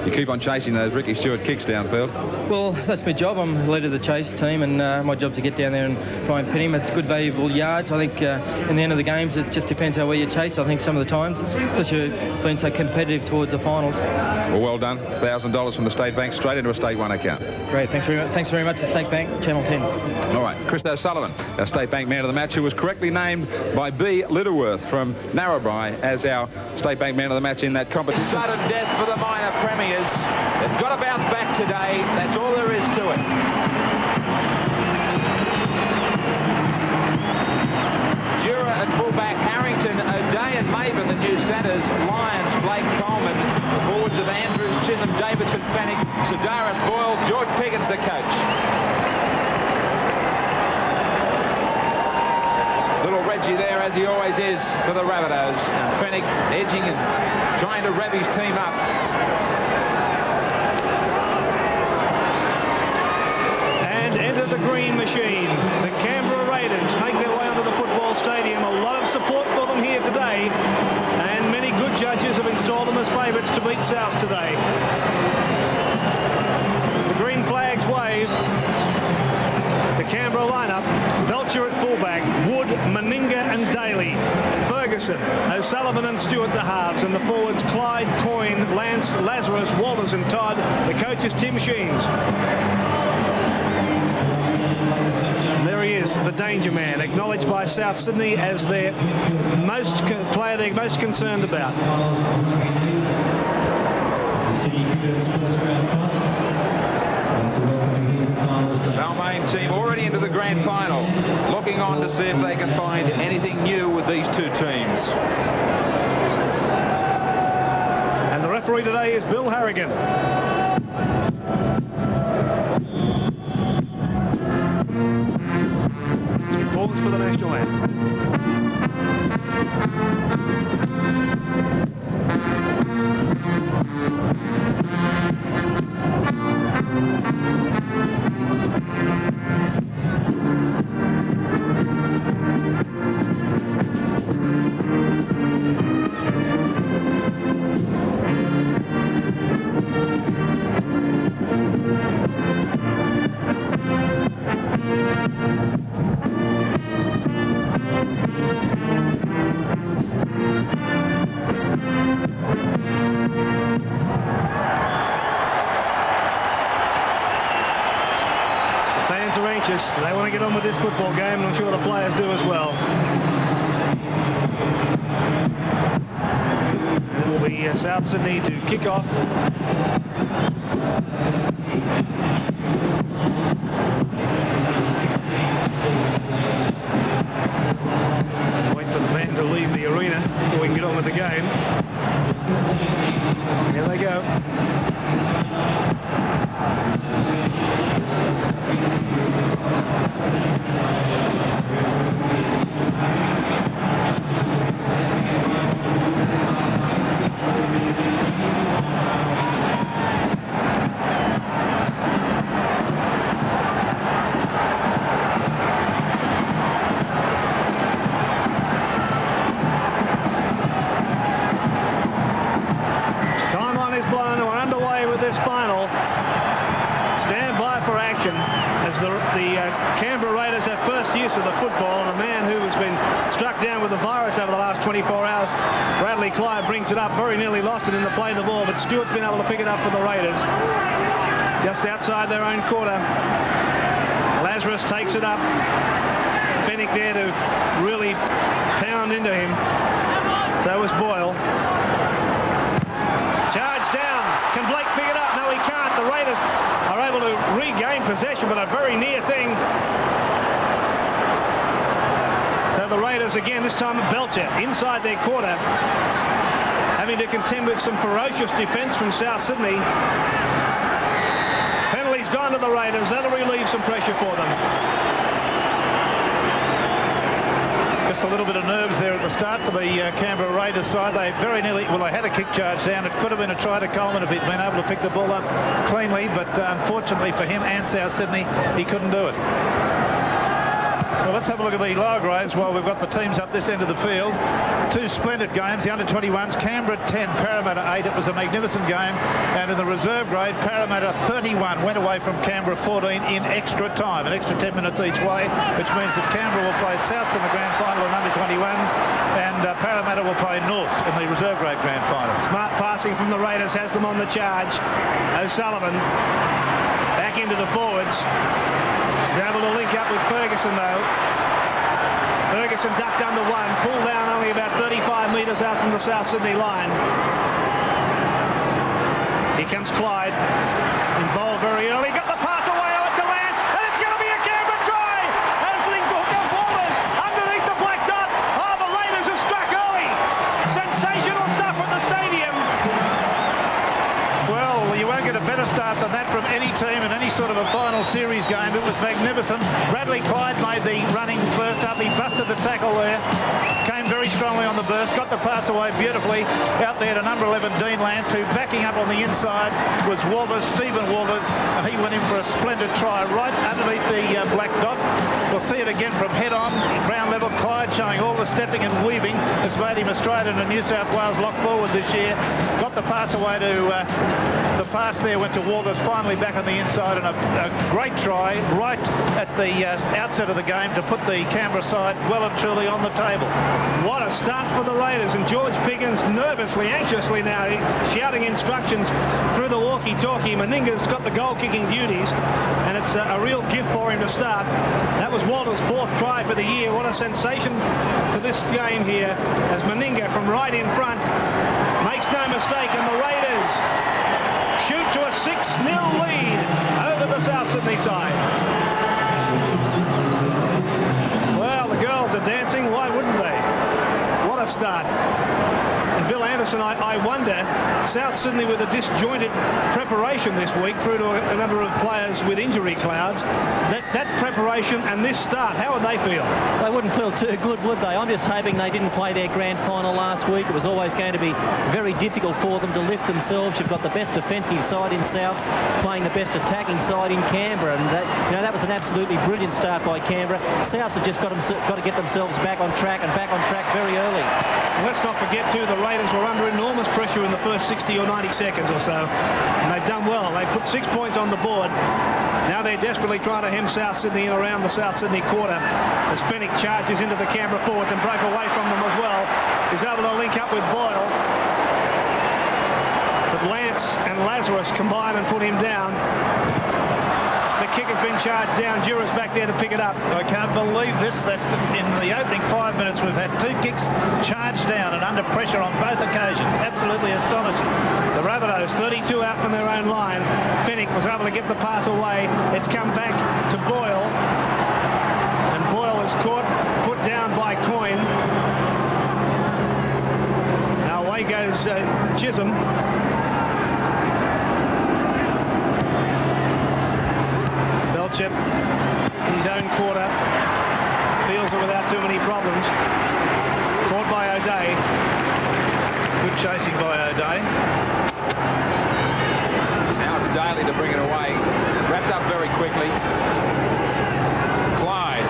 You keep on chasing those Ricky Stewart kicks downfield. Well, that's my job. I'm the leader of the chase team, and my job's to get down there and try and pin him. It's good, valuable yards. I think in the end of the games, it just depends how well you chase. I think some of the times, because you've been so competitive towards the finals. Well done. $1,000 from the State Bank straight into a State 1 account. Great. Thanks very much to State Bank, Channel 10. All right. Chris O'Sullivan, our State Bank man of the match, who was correctly named by B. Littleworth from Narrabri as our State Bank man of the match in that competition. Sudden death for the minor premiers. They've got to bounce back today. That's all there is to it. Jura at fullback, Harrington, O'Day and Maven, the new centres. Lyons, Blake Coleman. The forwards of Andrews, Chisholm, Davidson, Fennick, Sedaris, Boyle, George Piggins, the coach. Little Reggie there, as he always is, for the Rabbitohs. And Fennick edging and trying to rev his team up. Enter the green machine. The Canberra Raiders make their way onto the football stadium. A lot of support for them here today, and many good judges have installed them as favourites to beat South today. As the green flags wave, the Canberra lineup: Belcher at fullback, Wood, Meninga and Daly, Ferguson, O'Sullivan and Stewart the halves, and the forwards Clyde, Coyne, Lance, Lazarus, Walters and Todd. The coach is Tim Sheens. There he is, the danger man, acknowledged by South Sydney as their player they're most concerned about. The Balmain team already into the grand final, looking on to see if they can find anything new with these two teams. And the referee today is Bill Harrigan. Performance for the national anthem. They want to get on with this football game, and I'm sure the players do as well. It will be South Sydney to kick off. Wait for the band to leave the arena before we can get on with the game. Here they go. Canberra Raiders have first use of the football, and a man who has been struck down with the virus over the last 24 hours, Bradley Clive, brings it up, very nearly lost it in the play of the ball, but Stewart's been able to pick it up for the Raiders just outside their own quarter. Lazarus takes it up. Fennick there to really pound into him. So was Boyle. Charge down. Can Blake pick it up? No, he can't. The Raiders are able to regain possession, but a very near thing. So the Raiders again, this time Belcher inside their quarter, having to contend with some ferocious defence from South Sydney. Penalty's gone to the Raiders. That'll relieve some pressure for them. Just a little bit of nerves there at the start for the Canberra Raiders side. They very nearly, well, they had a kick charge down. It could have been a try to Coleman if he'd been able to pick the ball up cleanly, but unfortunately for him and South Sydney, he couldn't do it. Well, let's have a look at the lower grades while we've got the teams up this end of the field. Two splendid games, the under-21s, Canberra 10, Parramatta 8. It was a magnificent game. And in the reserve grade, Parramatta 31 went away from Canberra 14 in extra time, an extra 10 minutes each way, which means that Canberra will play Souths in the grand final in under-21s, and Parramatta will play Norths in the reserve grade grand final. Smart passing from the Raiders has them on the charge. O'Sullivan back into the forwards. He's able to link up with Ferguson, though. Ferguson ducked under one, pulled down only about 35 metres out from the South Sydney line. Here comes Clyde, involved very early, got the pass away over to Lance, and it's going to be a Canberra try! As Walters underneath the black dot. Oh, the Raiders have struck early. Sensational stuff at the stadium. Well, you won't get a better start than that from any team in any sort of a final series game. It was magnificent. Bradley Clyde made the running first up. He busted the tackle there. Came very strongly on the burst. Got the pass away beautifully out there to number 11, Dean Lance, who backing up on the inside was Walters, Stephen Walters, and he went in for a splendid try right underneath the black dot. We'll see it again from head on, ground level. Clyde showing all the stepping and weaving that's made him Australian and New South Wales lock forward this year. Got the pass away to the pass there went to Walters, finally back on the inside, and a great try right at the outset of the game to put the Canberra side well and truly on the table. What a start for the Raiders, and George Piggins nervously, anxiously now shouting instructions through the walkie-talkie. Meninga's got the goal-kicking duties, and it's a real gift for him to start. That was Walters' fourth try for the year. What a sensation to this game here, as Meninga from right in front makes no mistake, and the Raiders shoot to a 6-0 lead over the South Sydney side. Well, the girls are dancing. Why wouldn't they? What a start. And Bill Anderson, I wonder, South Sydney with a disjointed preparation this week through to a number of players with injury clouds. That preparation and this start, how would they feel? They wouldn't feel too good, would they? I'm just hoping they didn't play their grand final last week. It was always going to be very difficult for them to lift themselves. You've got the best defensive side in Souths playing the best attacking side in Canberra, and that was an absolutely brilliant start by Canberra. Souths have just got to get themselves back on track very early. And let's not forget too, the Raiders were under enormous pressure in the first 60 or 90 seconds or so, and they've done well. They put 6 points on the board. Now they're desperately trying to hem South Sydney in around the South Sydney quarter, as Fennick charges into the Canberra forwards and broke away from them as well. He's able to link up with Boyle, but Lance and Lazarus combine and put him down. The kick has been charged down. Jura's back there to pick it up. I can't believe this. That's in the opening 5 minutes. We've had 2 kicks charged down and under pressure on both occasions. Absolutely astonishing. The Rabbitohs 32 out from their own line. Fennick was able to get the pass away. It's come back to Boyle, and Boyle is caught, put down by Coyne. Now away goes Chisholm. Belchip in his own quarter feels it without too many problems. Caught by O'Day. Good chasing by O'Day. Now it's Daly to bring it away, and wrapped up very quickly. Clyde,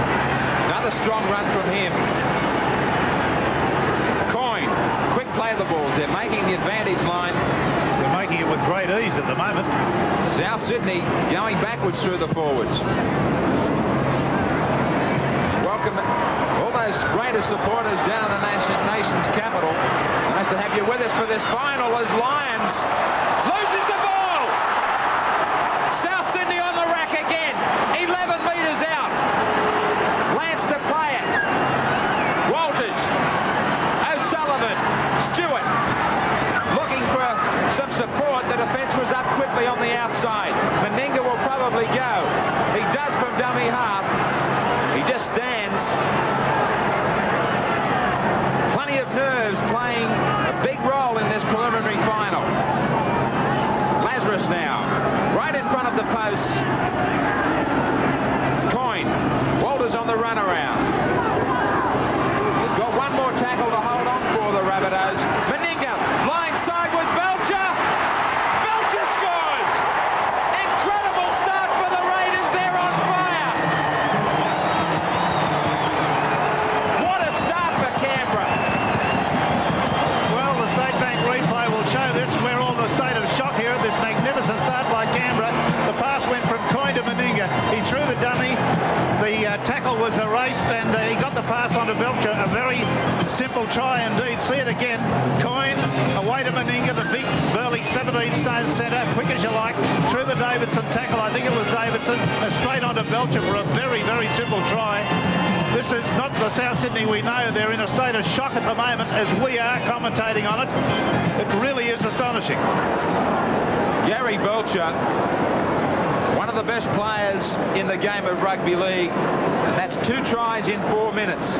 another strong run from him. Coyne, quick play of the balls. They're making the advantage line. They're making it with great ease at the moment. South Sydney going backwards through the forwards. Welcome all those Raiders supporters down in the nation's capital. Nice to have you with us for this final as Lions loses the ball. South Sydney on the rack again. 11 metres out. Lance to play it. Walters, O'Sullivan, Stewart looking for some support. The defence was up quickly on the outside. Meninga will probably go. He does from dummy half. He just stands. Plenty of nerves playing a big role in this preliminary final. Lazarus now, right in front of the posts. Coyne, Walters on the runaround. was raced, and he got the pass onto Belcher. A very simple try indeed. See it again. Coyne away to Meninga, the big burly 17-stone centre, quick as you like, through the Davidson tackle. I think it was Davidson, and straight onto Belcher for a very, very simple try. This is not the South Sydney we know. They're in a state of shock at the moment, as we are commentating on it. It really is astonishing. Gary Belcher, one of the best players in the game of rugby league, and that's 2 tries in 4 minutes.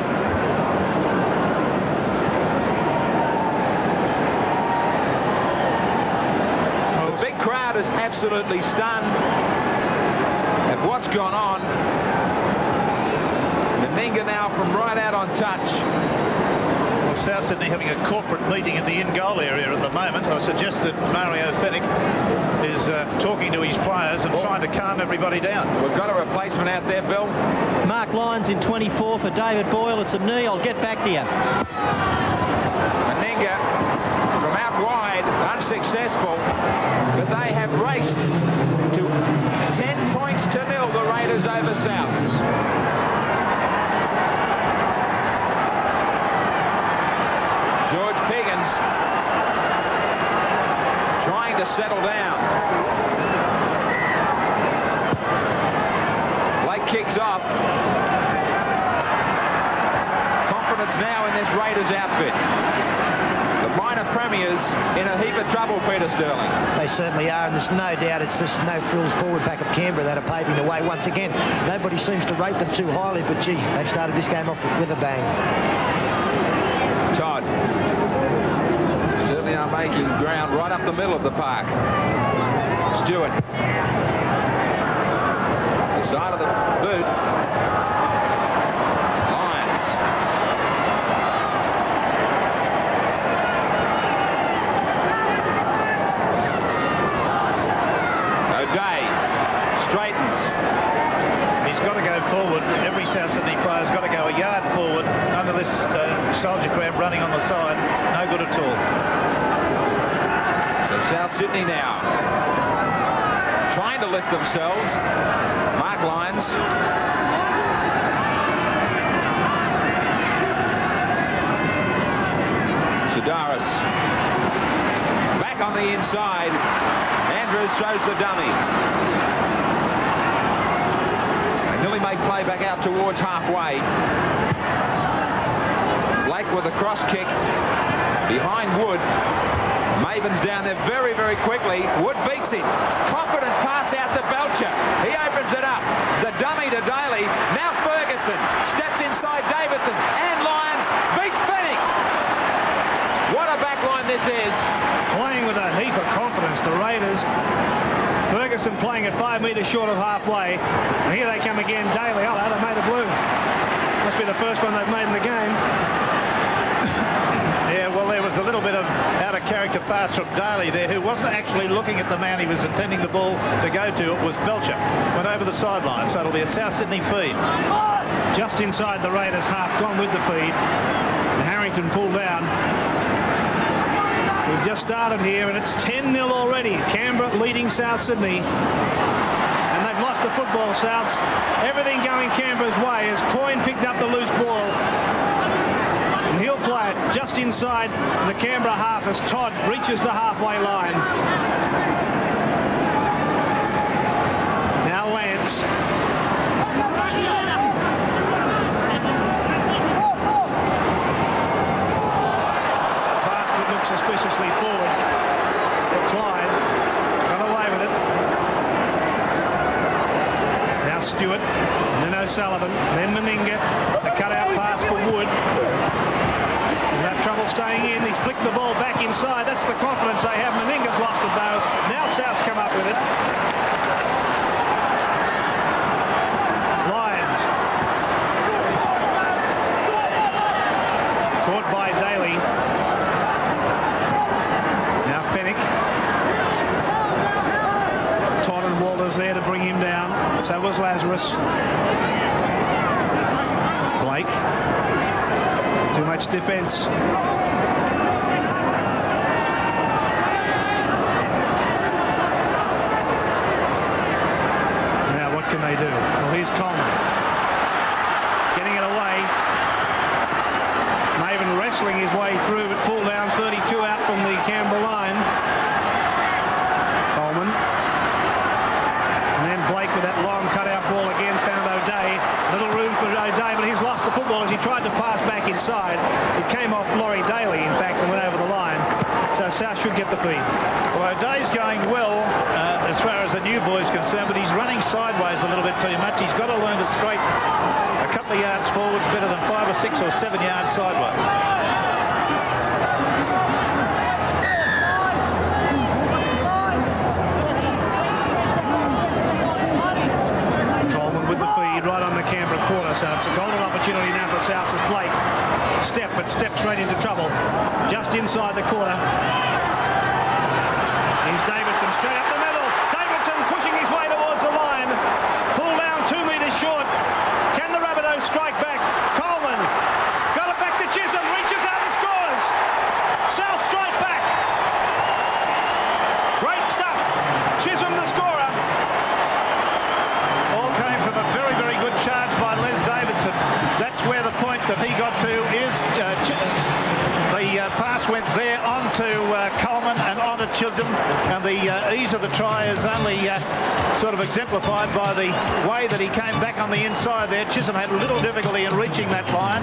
The big crowd is absolutely stunned at what's gone on. Meninga now from right out on touch. Well, South Sydney having a corporate meeting in the in-goal area at the moment. I suggest that Mario Fennick is talking to his players and trying to calm everybody down. We've got a replacement out there, Bill. Mark Lyons in 24 for David Boyle. It's a knee. I'll get back to you. Meninga from out wide, unsuccessful, but they have raced to 10 points to 0, the Raiders over Souths. George Piggins trying to settle down. Blake kicks off. Confidence now in this Raiders outfit. The minor premiers in a heap of trouble, Peter Sterling. They certainly are, and there's no doubt it's this no-frills forward pack of Canberra that are paving the way once again. Nobody seems to rate them too highly, but gee, they've started this game off with a bang. Todd certainly are making ground right up the middle of the park. Stewart off the side of the boot. Lyons. O'Day straightens. He's got to go forward. Every South Sydney player's got to go a yard forward under this soldier crab running on the side. No good at all. So South Sydney now trying to lift themselves. Mark Lyons. Sidaris back on the inside. Andrews shows the dummy. Nearly make play back out towards halfway. Blake with a cross kick behind Wood. Maven's down there very, very quickly. Wood beats him. Confident pass out to Belcher. He opens it up. The dummy to Daly. Now Ferguson steps inside Davidson. And Lyons beats Fennick. What a backline this is. Playing with a heap of confidence, the Raiders. Ferguson playing at 5 metres short of halfway. And here they come again. Daly. Oh, they made a blue. Must be the first one they've made in the game. Yeah, well, there was a little bit of out-of-character pass from Daly there, who wasn't actually looking at the man he was intending the ball to go to. It was Belcher. Went over the sideline, so it'll be a South Sydney feed. Just inside the Raiders half, gone with the feed. And Harrington pulled down. We've just started here, and it's 10-0 already. Canberra leading South Sydney. And they've lost the football, Souths. Everything going Canberra's way as Coyne picked up the loose ball. And he'll play it just inside the Canberra half as Todd reaches the halfway line. Now Lance. Pass that looks suspiciously forward for Clyde. Got away with it. Now Stewart, and then O'Sullivan, then Meninga. The cutout pass for Wood. He'll have trouble staying in. He's flicked the ball back inside. That's the confidence they have. Meninga's lost it though. Now South's come up with it. Lyons. Caught by Daly. Now Fennick. Todd and Walters there to bring him down. So was Lazarus. Blake. Too much defence. Now what can they do? Well, here's Coleman. muscling his way through, but pulled down 32 out from the Canberra line. Coleman. And then Blake with that long cutout ball again found O'Day. Little room for O'Day, but he's lost the football as he tried to pass back inside. It came off Laurie Daly, in fact, and went over the line. So South should get the feed. Well, O'Day's going well as far as the new boy's concerned, but he's running sideways a little bit too much. He's got to learn to straight a couple of yards forwards better than 5 or 6 or 7 yards sideways. Coleman with the feed right on the Canberra quarter, so it's a golden opportunity now for South as Blake but steps straight into trouble just inside the quarter. Here's Davidson straight up the middle. Davidson pushing his way towards the line. Pulled down 2 metres short. Can the Rabbitohs strike back? Coleman got it back to Chisholm. Reaches out and scores. South strike back. Great stuff. Chisholm the scorer. All came from a very, very good charge by Les Davidson. That's where the point that he got to is the pass went there onto Coleman and onto Chisholm, and the ease of the try is only sort of exemplified by the way that he came back on the inside there. Chisholm had a little difficulty in reaching that line.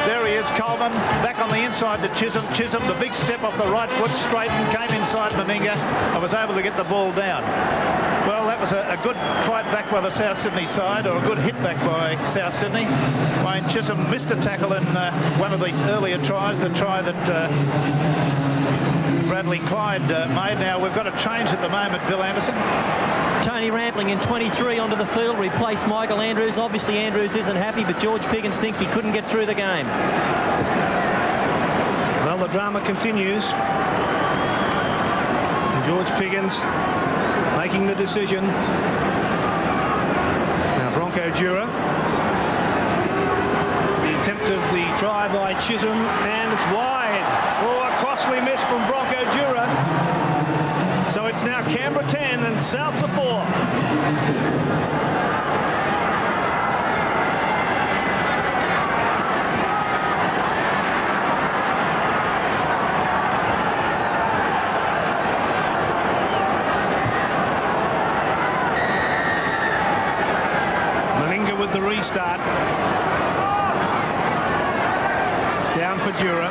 There he is, Coleman, back on the inside to Chisholm. Chisholm, the big step off the right foot, straightened, came inside Meninga, and was able to get the ball down. Well, that was a good fight back by the South Sydney side, or a good hit back by South Sydney. Wayne Chisholm missed a tackle in one of the earlier tries, the try that Bradley Clyde made. Now, we've got a change at the moment, Bill Anderson. Tony Rampling in 23 onto the field, replaced Michael Andrews. Obviously, Andrews isn't happy, but George Piggins thinks he couldn't get through the game. Well, the drama continues. And George Piggins making the decision. Now Bronco Dura. The attempt of the try by Chisholm, and it's wide. Oh, a costly miss from Bronco Dura. So it's now Canberra 10 and Souths 4. With the restart. It's down for Dura.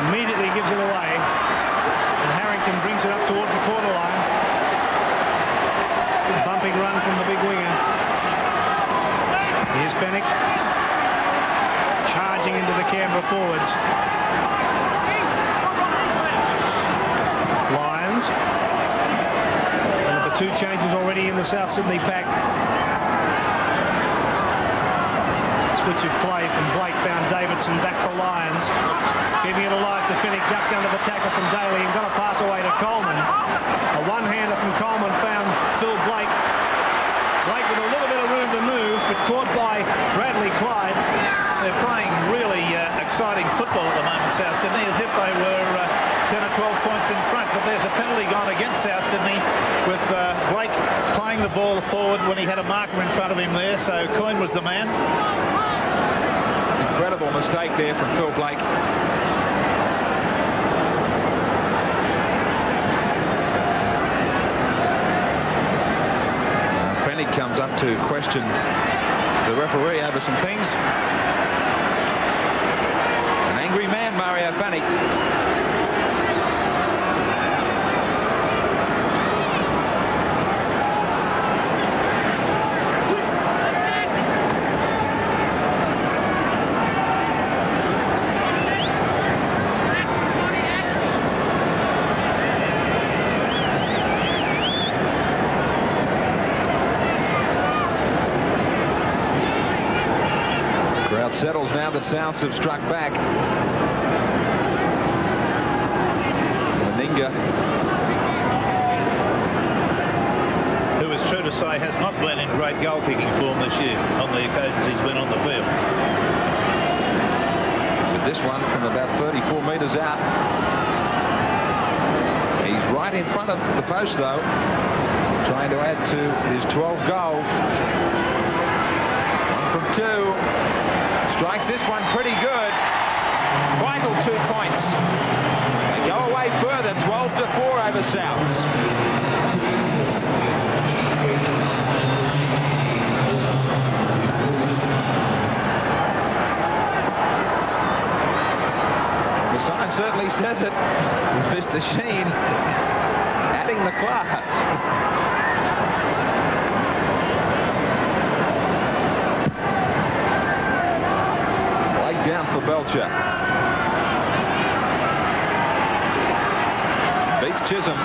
Immediately gives it away. And Harrington brings it up towards the quarter line. Bumping run from the big winger. Here's Fennick. Charging into the Canberra forwards. Lions. Number 2 changes already in the South Sydney pack. Switch of play from Blake found Davidson back for Lyons. Keeping it alive to Finnick, ducked under the tackle from Daly and got a pass away to Coleman. A one-hander from Coleman found Phil Blake. Blake with a little bit of room to move, but caught by Bradley Clyde. They're playing really exciting football at the moment, South Sydney, as if they were 10 or 12 points in front, but there's a penalty gone against South Sydney with Blake playing the ball forward when he had a marker in front of him there, so Coyne was the man. Incredible mistake there from Phil Blake. Fennick comes up to question the referee over some things. An angry man, Mario Fennick. Settles now that Souths have struck back. Meninga, who is true to say has not been in great goal-kicking form this year on the occasions he's been on the field. With this one from about 34 metres out. He's right in front of the post, though, trying to add to his 12 goals. 1 from 2. Strikes this one pretty good. Quite Bristol 2 points. They go away further, 12-4 over Souths. The sign certainly says it. With Mr. Sheen adding the class. Leg down for Belcher. Beats Chisholm.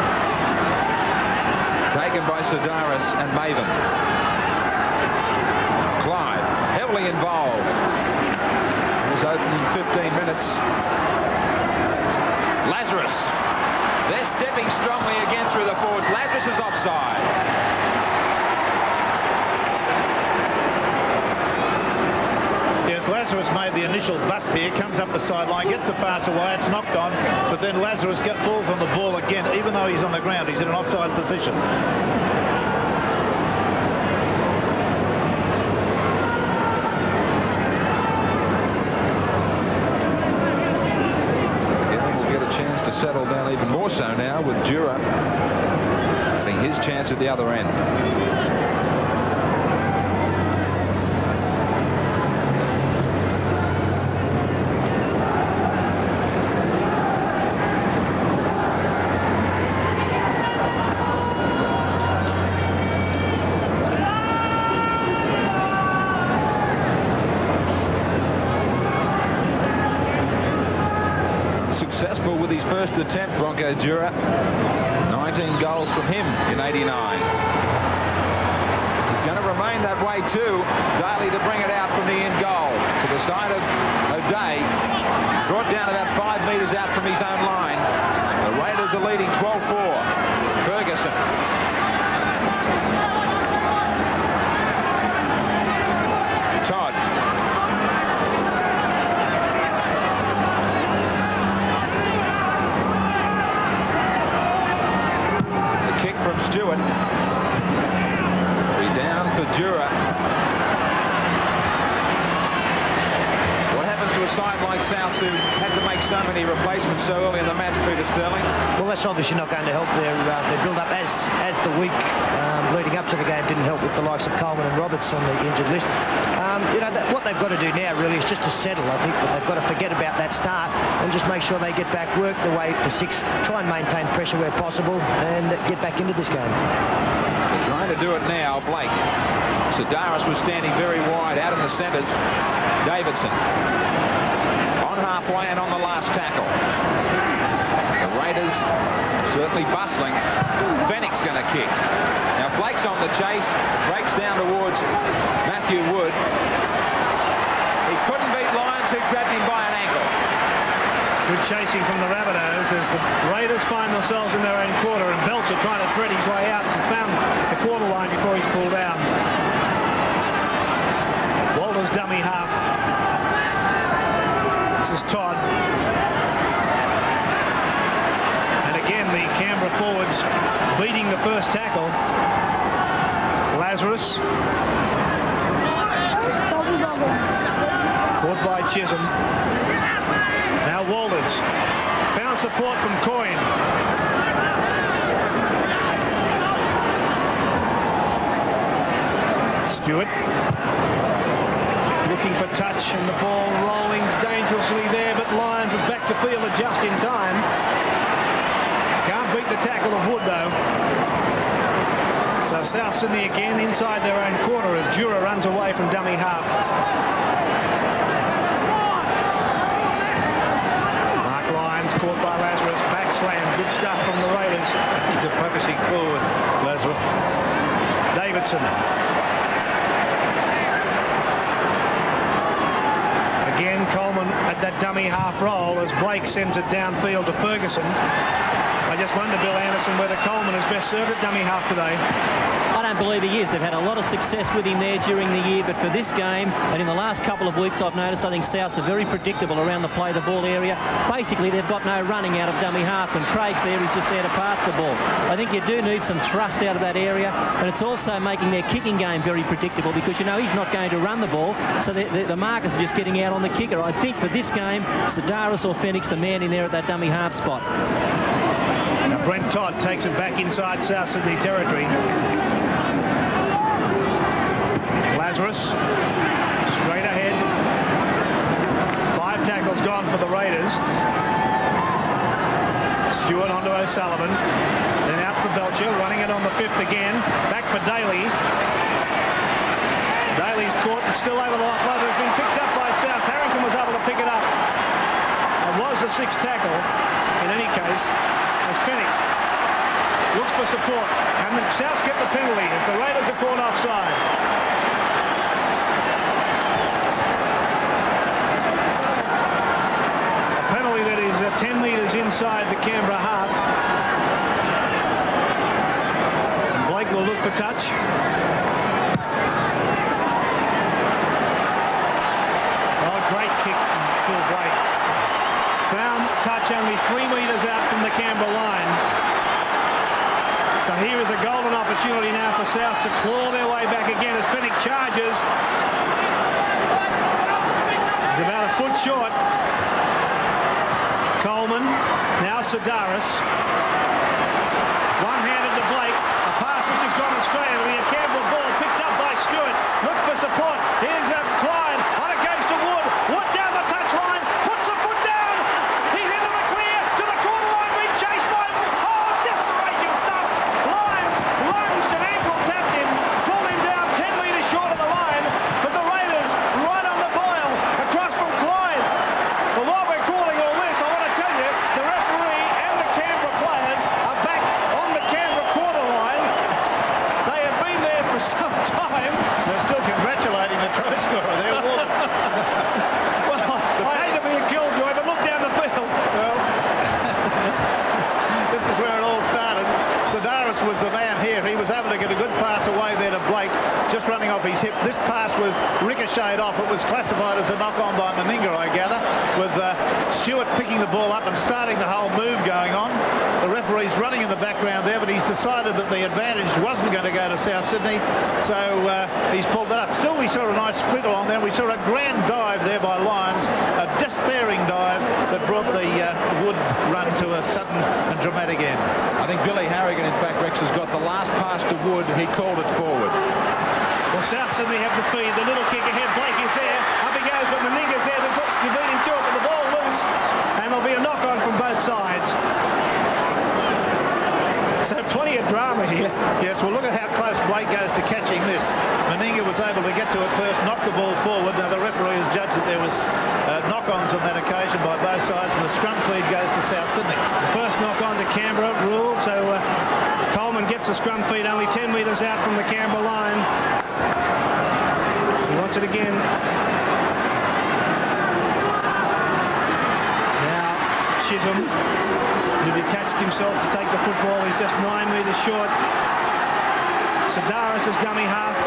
Taken by Sedaris and Maven. Clyde heavily involved. It was open in 15 minutes. Lazarus. They're stepping strongly again through the forwards. Lazarus is offside. Yes, Lazarus made the initial bust here, comes up the sideline, gets the pass away, it's knocked on, but then Lazarus falls on the ball again. Even though he's on the ground, he's in an offside position. To settle down even more so now with Dura having his chance at the other end. Successful with his first attempt, Bronco Dura. 19 goals from him in 89. He's going to remain that way too. Daly to bring it out from the in goal to the side of O'Day. He's brought down about 5 metres out from his own line. The Raiders are leading 12-4. Ferguson. Todd. From Stewart. Be down for Dura. What happens to a side like South who had to make so many replacements so early in the match, Peter Sterling? Well, that's obviously not going to help their build-up as the week leading up to the game didn't help with the likes of Coleman and Roberts on the injured list. You know, what they've got to do now really is just to settle. I think that they've got to forget about that start and just make sure they get back, work the way to 6, try and maintain pressure where possible and get back into this game. They're trying to do it now. Blake. Sedaris was standing very wide out in the centres. Davidson on halfway and on the last tackle. The Raiders certainly bustling. Fennick's going to kick. Now Blake's on the chase. Breaks down towards Matthew Wood. He couldn't beat Lyons, who grabbed him by an ankle. Good chasing from the Rabbitohs as the Raiders find themselves in their own quarter, and Belcher trying to thread his way out and found the quarter line before he's pulled down. Walters dummy half. This is Todd. And again, the Canberra forwards beating the first tackle. Lazarus. Caught by Chisholm. Now Walters. Found support from Coyne. Stewart. Looking for touch and the ball rolling dangerously there, but Lyons is back to field just in time. Can't beat the tackle of Wood though. So South Sydney again inside their own quarter as Dura runs away from dummy half. Mark Lyons caught by Lazarus, back slam, good stuff from the Raiders. He's a punishing forward, Lazarus. Davidson. Again, Coleman at that dummy half roll as Blake sends it downfield to Ferguson. I just wonder, Bill Anderson, whether Coleman is best served at dummy half today. I don't believe he is. They've had a lot of success with him there during the year, but for this game and in the last couple of weeks I've noticed I think Souths are very predictable around the play the ball area. Basically they've got no running out of dummy half. When Craig's there, he's just there to pass the ball. I think you do need some thrust out of that area, and it's also making their kicking game very predictable because you know he's not going to run the ball, so the markers are just getting out on the kicker. I think for this game, Sedaris or Phoenix, the man in there at that dummy half spot. Now Brent Todd takes it back inside South Sydney territory. Lazarus straight ahead. 5 tackles gone for the Raiders. Stewart onto O'Sullivan, then out for Belcher, running it on the 5th again. Back for Daly. Daly's caught and still over the offload. Has been picked up by South. Harrington was able to pick it up. It was the 6th tackle in any case, as Fennick looks for support. And the Souths get the penalty as the Raiders are caught offside. That is 10 metres inside the Canberra half. And Blake will look for touch. Oh, great kick from Phil Blake. Found touch only 3 metres out from the Canberra line. So here is a golden opportunity now for South to claw their way back again as Fennick charges. He's about a foot short. Coleman, now Sedaris. One-handed to Blake. A pass which has gone astray. It'll be a Campbell ball picked up by Stewart. Looks for support. Here's Clyde. On it goes to Wood. Wood down the touchline. Puts the foot down. He's into the clear. To the corner line. Being chased by... Oh, desperation stuff. Lyons lunged and ankle tapped him. Pulled him down 10 metres short of the line. But the Raiders right on the boil. Across from Clyde. But while we're calling all this, I want to tell you, the referee and the Canberra players are back on the Canberra quarter line. They have been there for some time. They're still congratulating the try scorer there, Wallace. Well, I hate to be a killjoy, but look down the field. Well, this is where it all started. Sedaris was the man here. He was able to get a good pass away there to Blake, just running off his hip. This pass was ricocheted off. It was classified as a knock-on by Meninga, I gather, with Stewart picking the ball up and starting the whole move going on. The referee's running in the background there, but he's decided that the advantage wasn't going to go to South Sydney, so he's pulled that up. Still, we saw a nice sprint along there. We saw a grand dive there by Lyons, a despairing dive that brought the Wood run to a sudden and dramatic end. I think Billy Harrigan, in fact, Rex, has got the last pass to Wood. He called it forward. Well, South Sydney have the feed. The little kick ahead. Blake is there. Up he goes, but Meninga's there to beat him to it, but the ball loose. And there'll be a knock-on from both sides. So plenty of drama here. Yes, well, look at how close Blake goes to catching this. Meninga was able to get to it first, knock the ball forward. Now, the referee has judged that there was knock-ons on that occasion by both sides, and the scrum feed goes to South Sydney. The first knock-on to Canberra ruled, so Coleman gets the scrum feed only 10 metres out from the Canberra line. He wants it again. Now, Chisholm, who detached himself to take the football. He's just 9 metres short. Sedaris is dummy half.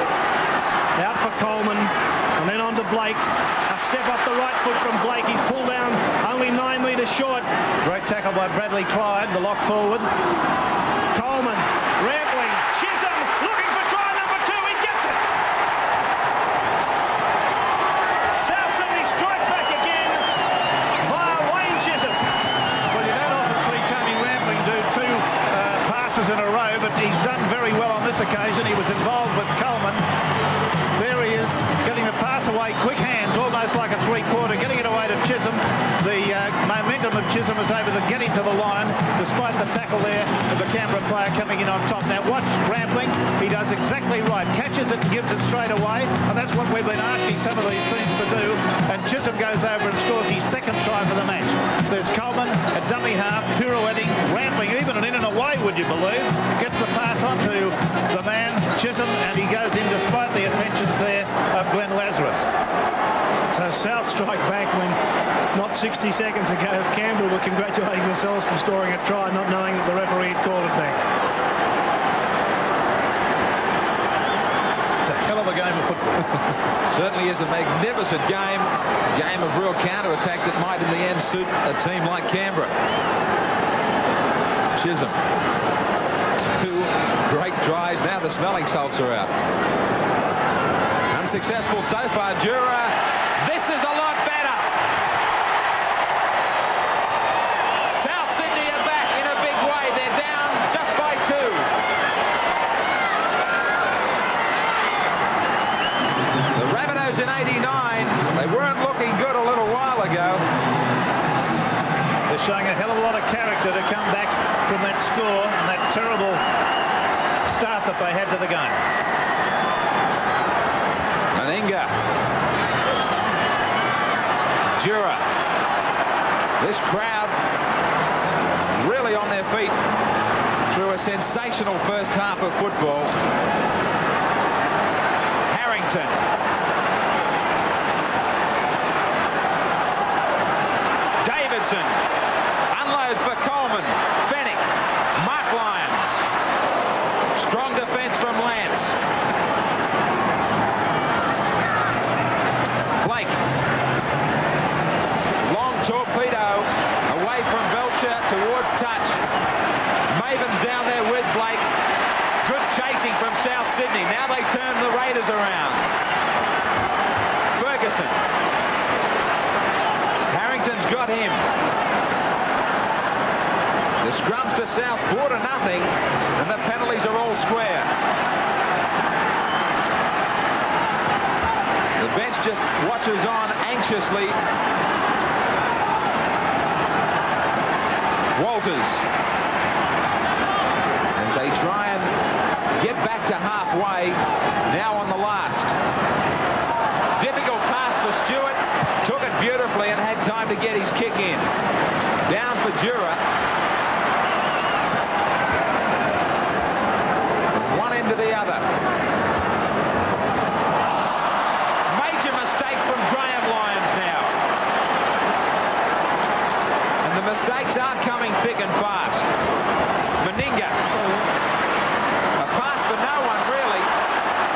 Out for Coleman. And then on to Blake. A step off the right foot from Blake. He's pulled down only 9 metres short. Great tackle by Bradley Clyde, the lock forward. Coleman, rambling. Chisholm looking for try number 2. He gets it. South Sydney strike back again via Wayne Chisholm. Well, you don't often see Tony Rambling do 2 passes in a row, but he's done very well on this occasion. He was involved with Coleman. There he is, getting the pass away, quick hands, almost like a three-quarter, getting it away to Chisholm. The momentum of Chisholm is able to get him to the line, despite the tackle there of the Canberra player coming in on top. Now watch Rambling, he does exactly right, catches it and gives it straight away, and that's what we've been asking some of these teams to do, and Chisholm goes over and scores his 2nd try for the match. There's Coleman, a dummy half, pirouetting, Rambling, even an in and away, would you believe, gets the pass on to the man, Chisholm, and he goes in despite the attentions there of Glenn Lazarus. So South strike back when not 60 seconds ago Canberra were congratulating themselves for scoring a try, not knowing that the referee had called it back. Certainly is a magnificent game of real counter-attack that might in the end suit a team like Canberra. Chisholm. 2 great tries. Now the smelling salts are out. Unsuccessful so far. Jura. This is a lot better. South Sydney are back in a big way. They're down just by 2. The Rabbitohs in 89, they weren't looking good a little while ago. They're showing a hell of a lot of character to come back from that score and that terrible start that they had to the game. Meninga. Jura. This crowd really on their feet through a sensational first half of football. Harrington. Davidson unloads for Coleman. Fennick. Mark Lyons. Strong defence from Lance. Blake. Long torpedo away from Belcher towards touch. Maven's down there with Blake. Good chasing from South Sydney. Now they turn the Raiders around. Ferguson. Harrington's got him. The scrums to South 4-0, and the penalties are all square. The bench just watches on anxiously. Walters, as they try and get back to halfway, now on the last. Difficult pass for Stewart, took it beautifully and had time to get his kick in. Down for Jura. From one end to the other. Major mistake from Graham Lyons now. And the mistakes are coming thick and fast. Meninga. A pass for no one, really.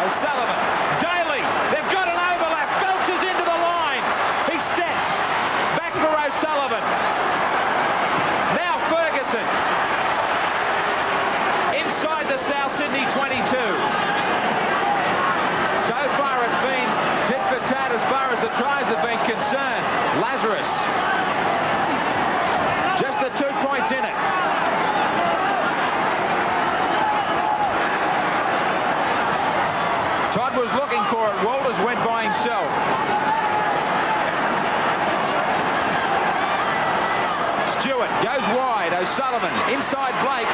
O'Sullivan. Daly. They've got an overlap. Belcher's into the line. He steps. Back for O'Sullivan. Now Ferguson. Inside the South Sydney 22. So far it's been tit for tat as far as the tries have been concerned. Lazarus. Just the 2 points in it. Todd was looking for it. Walters went by himself. Stewart goes wide. O'Sullivan inside Blake.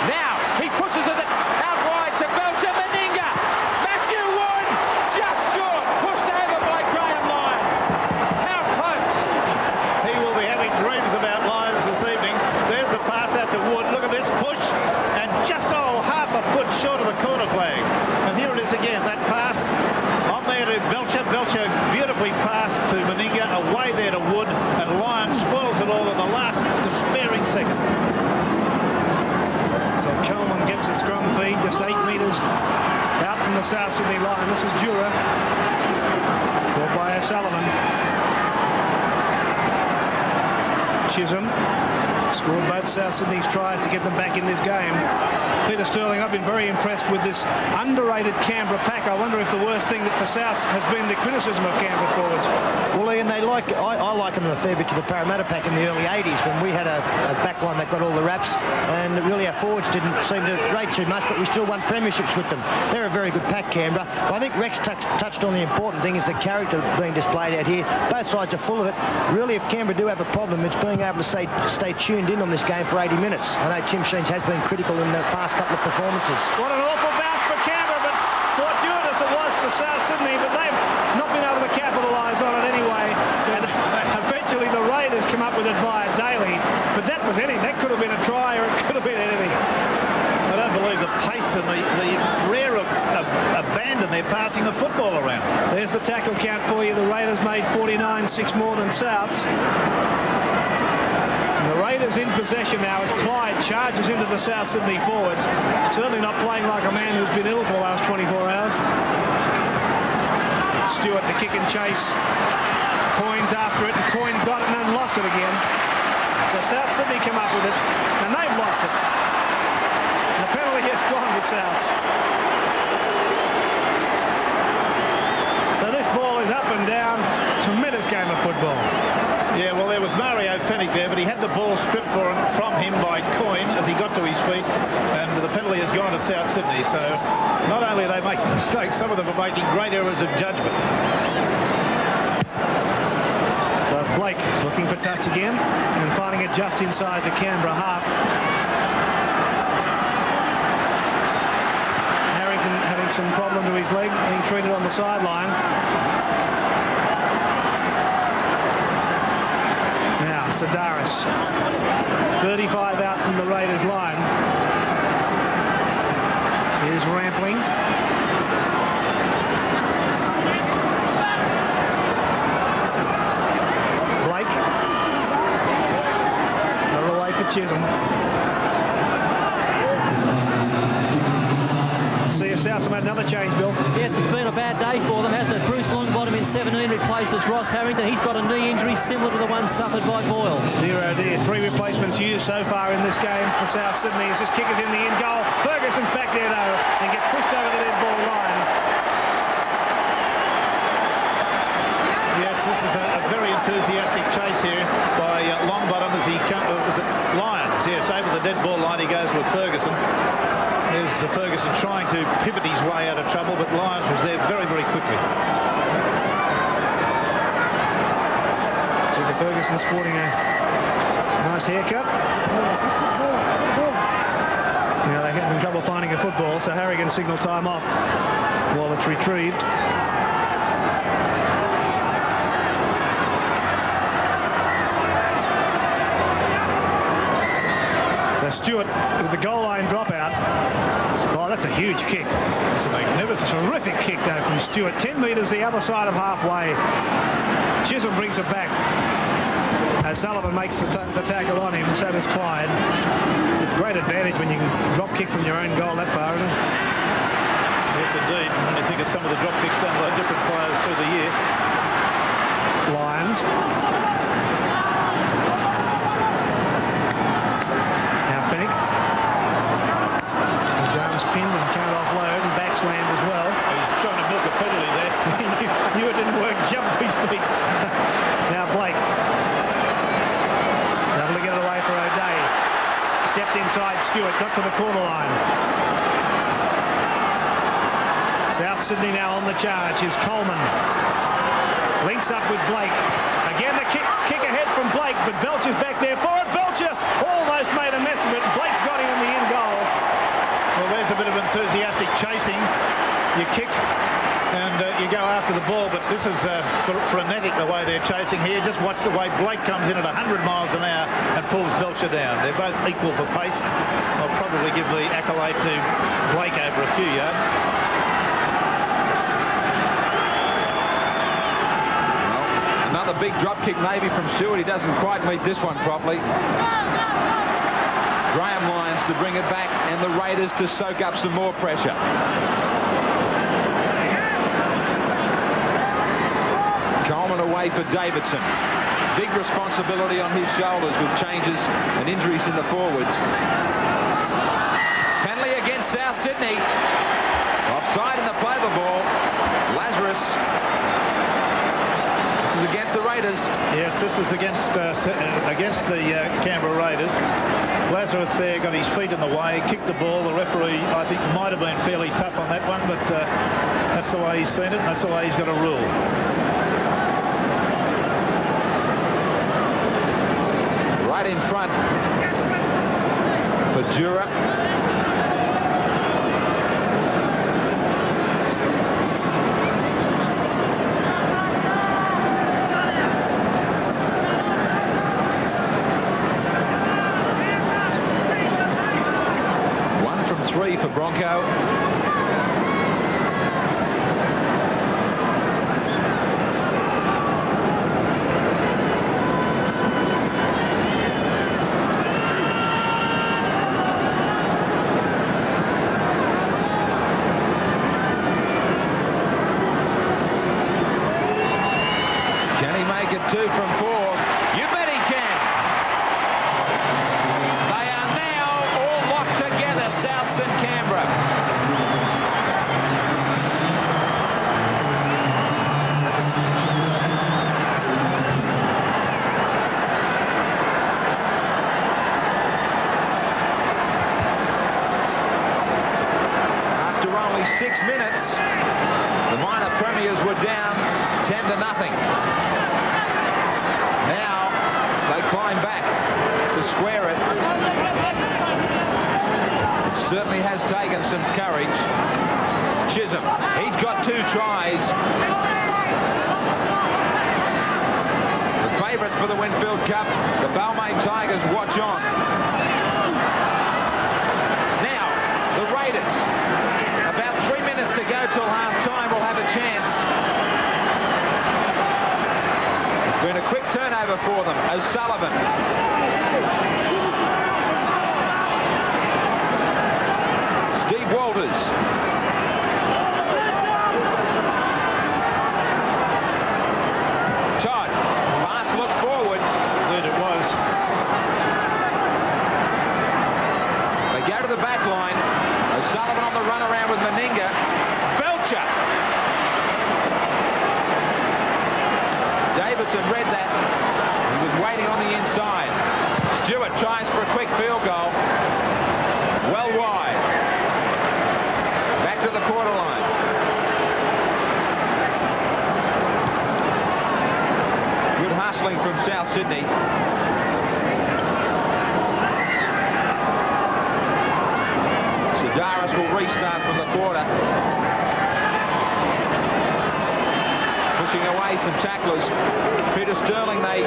Now he pushes it out wide to Belcher. Meninga. Matthew Wood just short. Pushed over by Graham Lyons. How close. He will be having dreams about Lyons this evening. There's the pass out to Wood. Look at this push. And just half a foot short of the corner flag. And here it is again. That pass on there to Belcher. Belcher beautifully passed to Meninga. Away there to Wood. And Lyons spoils it all in the last despairing second. So Coleman gets a scrum feed just 8 metres out from the South Sydney line. This is Jura. Caught by O'Sullivan. Chisholm scored both South Sydney's tries to get them back in this game. Peter Sterling, I've been very impressed with this underrated Canberra pack. I wonder if the worst thing for South has been the criticism of Canberra forwards. Well, Ian, I liken them a fair bit to the Parramatta pack in the early 80s when we had a back line that got all the raps, and really our forwards didn't seem to rate too much, but we still won premierships with them. They're a very good pack, Canberra. But I think Rex touched on the important thing is the character being displayed out here. Both sides are full of it. Really, if Canberra do have a problem, it's being able to stay tuned in on this game for 80 minutes. I know Tim Sheens has been critical in the past couple of performances. What an awful bounce for Canberra, but fortuitous it was for South Sydney, but they've not been able to capitalise on it anyway. And eventually the Raiders come up with it via Daly, but that was anything. That could have been a try or it could have been anything. I don't believe the pace and the rare abandon they're passing the football around. There's the tackle count for you. The Raiders made 49, 6 more than Souths. The Raiders in possession now as Clyde charges into the South Sydney forwards. Certainly not playing like a man who's been ill for the last 24 hours. Stewart, the kick and chase. Coyne's after it, and Coyne got it and then lost it again. So South Sydney come up with it, and they've lost it. And the penalty has gone to Souths. So this ball is up and down. Tremendous game of football. Yeah, well, there was Mario Fennick there, but he had the ball stripped from him by Coyne as he got to his feet, and the penalty has gone to South Sydney. So not only are they making mistakes, some of them are making great errors of judgment. So it's Blake looking for touch again and finding it just inside the Canberra half. Harrington having some problem to his leg, being treated on the sideline. Now Sedaris, 35 out from the Raiders line. Here's Rampling. Chisholm. See if Souths made another change, Bill. Yes, it's been a bad day for them, hasn't it? Bruce Longbottom in 17 replaces Ross Harrington. He's got a knee injury similar to the one suffered by Boyle. Dear oh dear, 3 replacements used so far in this game for South Sydney as this kick is in the in goal. Ferguson's back there though and gets pushed over the dead ball line. Yes, this is a very enthusiastic chase here by Longbottom as he was it Lyons? Yes, over the dead ball line he goes with Ferguson. There's Ferguson trying to pivot his way out of trouble, but Lyons was there very, very quickly. See the Ferguson sporting a nice haircut. Now they had some trouble finding a football, so Harrigan signal time off while it's retrieved. So Stewart with the goal line dropout. Oh, that's a huge kick. It's a magnificent, terrific kick though from Stewart. 10 metres the other side of halfway. Chisholm brings it back. Sullivan makes the tackle on him, so does Clyde. It's a great advantage when you can drop kick from your own goal that far, isn't it? Yes, indeed. When you think of some of the drop kicks done by different players through the year. Lyons. Now Fennick. His arms pinned and can't offload, and back slammed as well. He's trying to milk a penalty there. He knew it didn't work, jumped to his feet. Now Blake. Able to get it away for O'Day. Stepped inside Stewart, got to the corner line. South Sydney now on the charge. Here's Coleman. Links up with Blake. Again the kick ahead from Blake, but Belcher's back there for it. Belcher almost made a mess of it. Blake's got him in the in goal. Well, there's a bit of enthusiastic chasing. You kick and you go after the ball, but this is frenetic the way they're chasing here. Just watch the way Blake comes in at 100 miles an hour and pulls Belcher down. They're both equal for pace. I'll probably give the accolade to Blake over a few yards. Well, another big drop kick maybe from Stewart. He doesn't quite meet this one properly. Graham Lyons to bring it back and the Raiders to soak up some more pressure. Coleman away for Davidson. Big responsibility on his shoulders with changes and injuries in the forwards. Penalty against South Sydney. Offside in the play of the ball. Lazarus. This is against the Raiders. Yes, this is against the Canberra Raiders. Lazarus there got his feet in the way, kicked the ball. The referee, I think, might have been fairly tough on that one, but that's the way he's seen it, and that's the way he's got a rule. Right in front for Jura. One from 3 for Bronco. 2 from 4. You bet he can. They are now all locked together, Souths and Canberra. After only 6 minutes, the minor premiers were down 10-0. Now they climb back to square it. It certainly has taken some courage. Chisholm, he's got 2 tries. The favourites for the Winfield Cup, the Balmain Tigers, watch on. Now, the Raiders, about 3 minutes to go till half-time, will have a chance. It's been a quick turnover for them. O'Sullivan. Steve Walters. Todd. Pass looks forward. Indeed it was. They go to the back line. O'Sullivan on the run around with Meninga. Belcher. Davidson read that. He was waiting on the inside. Stewart tries for a quick field goal. Well wide. Back to the quarter line. Good hustling from South Sydney. Sedaris will restart from the quarter. Pushing away some tacklers. Peter Sterling, they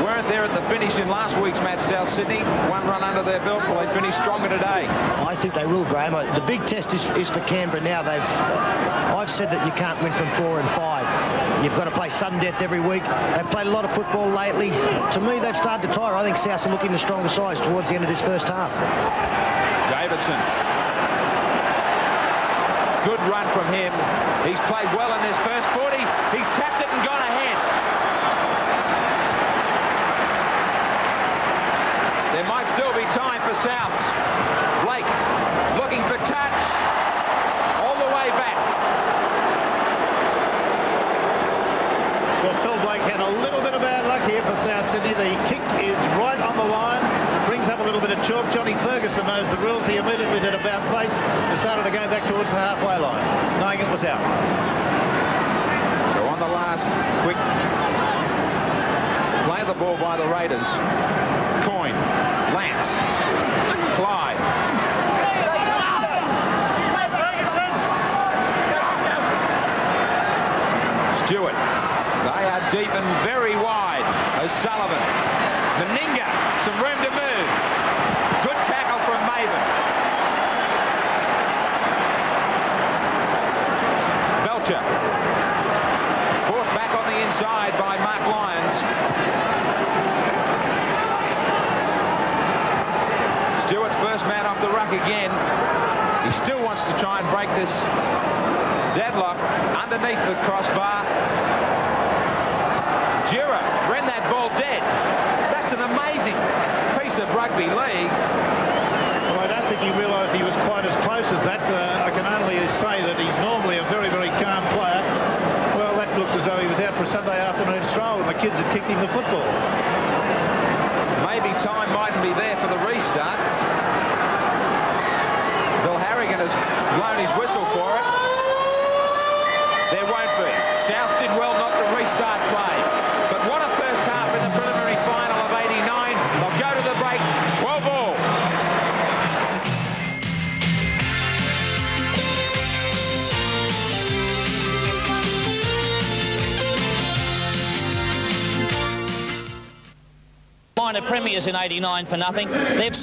weren't there at the finish in last week's match, South Sydney. 1 run under their belt, but they finished stronger today. I think they will, Graham. The big test is for Canberra now. I've said that you can't win from 4 and 5. You've got to play sudden death every week. They've played a lot of football lately. To me, they've started to tire. I think Souths are looking the stronger sides towards the end of this first half. Davidson. Good run from him. He's played well in this first 40. He's tapped it and gone ahead. There might still be time for Souths. Blake looking for touch. All the way back. Well, Phil Blake had a little bit of bad luck here for South Sydney. The kick is right on the line. Brings up a little bit of chalk. Johnny Ferguson knows the rules. He immediately did a about face and started to go back towards the halfway line, knowing it was out. So on the last quick play of the ball by the Raiders. Coyne, Lance, Clyde. Stewart. They are deep and very wide. O'Sullivan. Meninga. Some room to move. Good tackle from Maven. Belcher. Forced back on the inside by Mark Lyons. Stewart's first man off the ruck again. He still wants to try and break this deadlock underneath the crossbar. Jura ran that ball dead. That's an amazing piece of rugby league. Well, I don't think he realised he was quite as close as that. I can only say that he's normally a very, very calm player. Well, that looked as though he was out for a Sunday afternoon stroll and the kids had kicked him the football. Maybe time mightn't be there for the restart. Bill Harrigan has blown his whistle for it. There won't be. South did well not to restart play. But what a first half in the preliminary final of 89. They'll go to the break, 12 all. Minor premiers in 89 for nothing. They've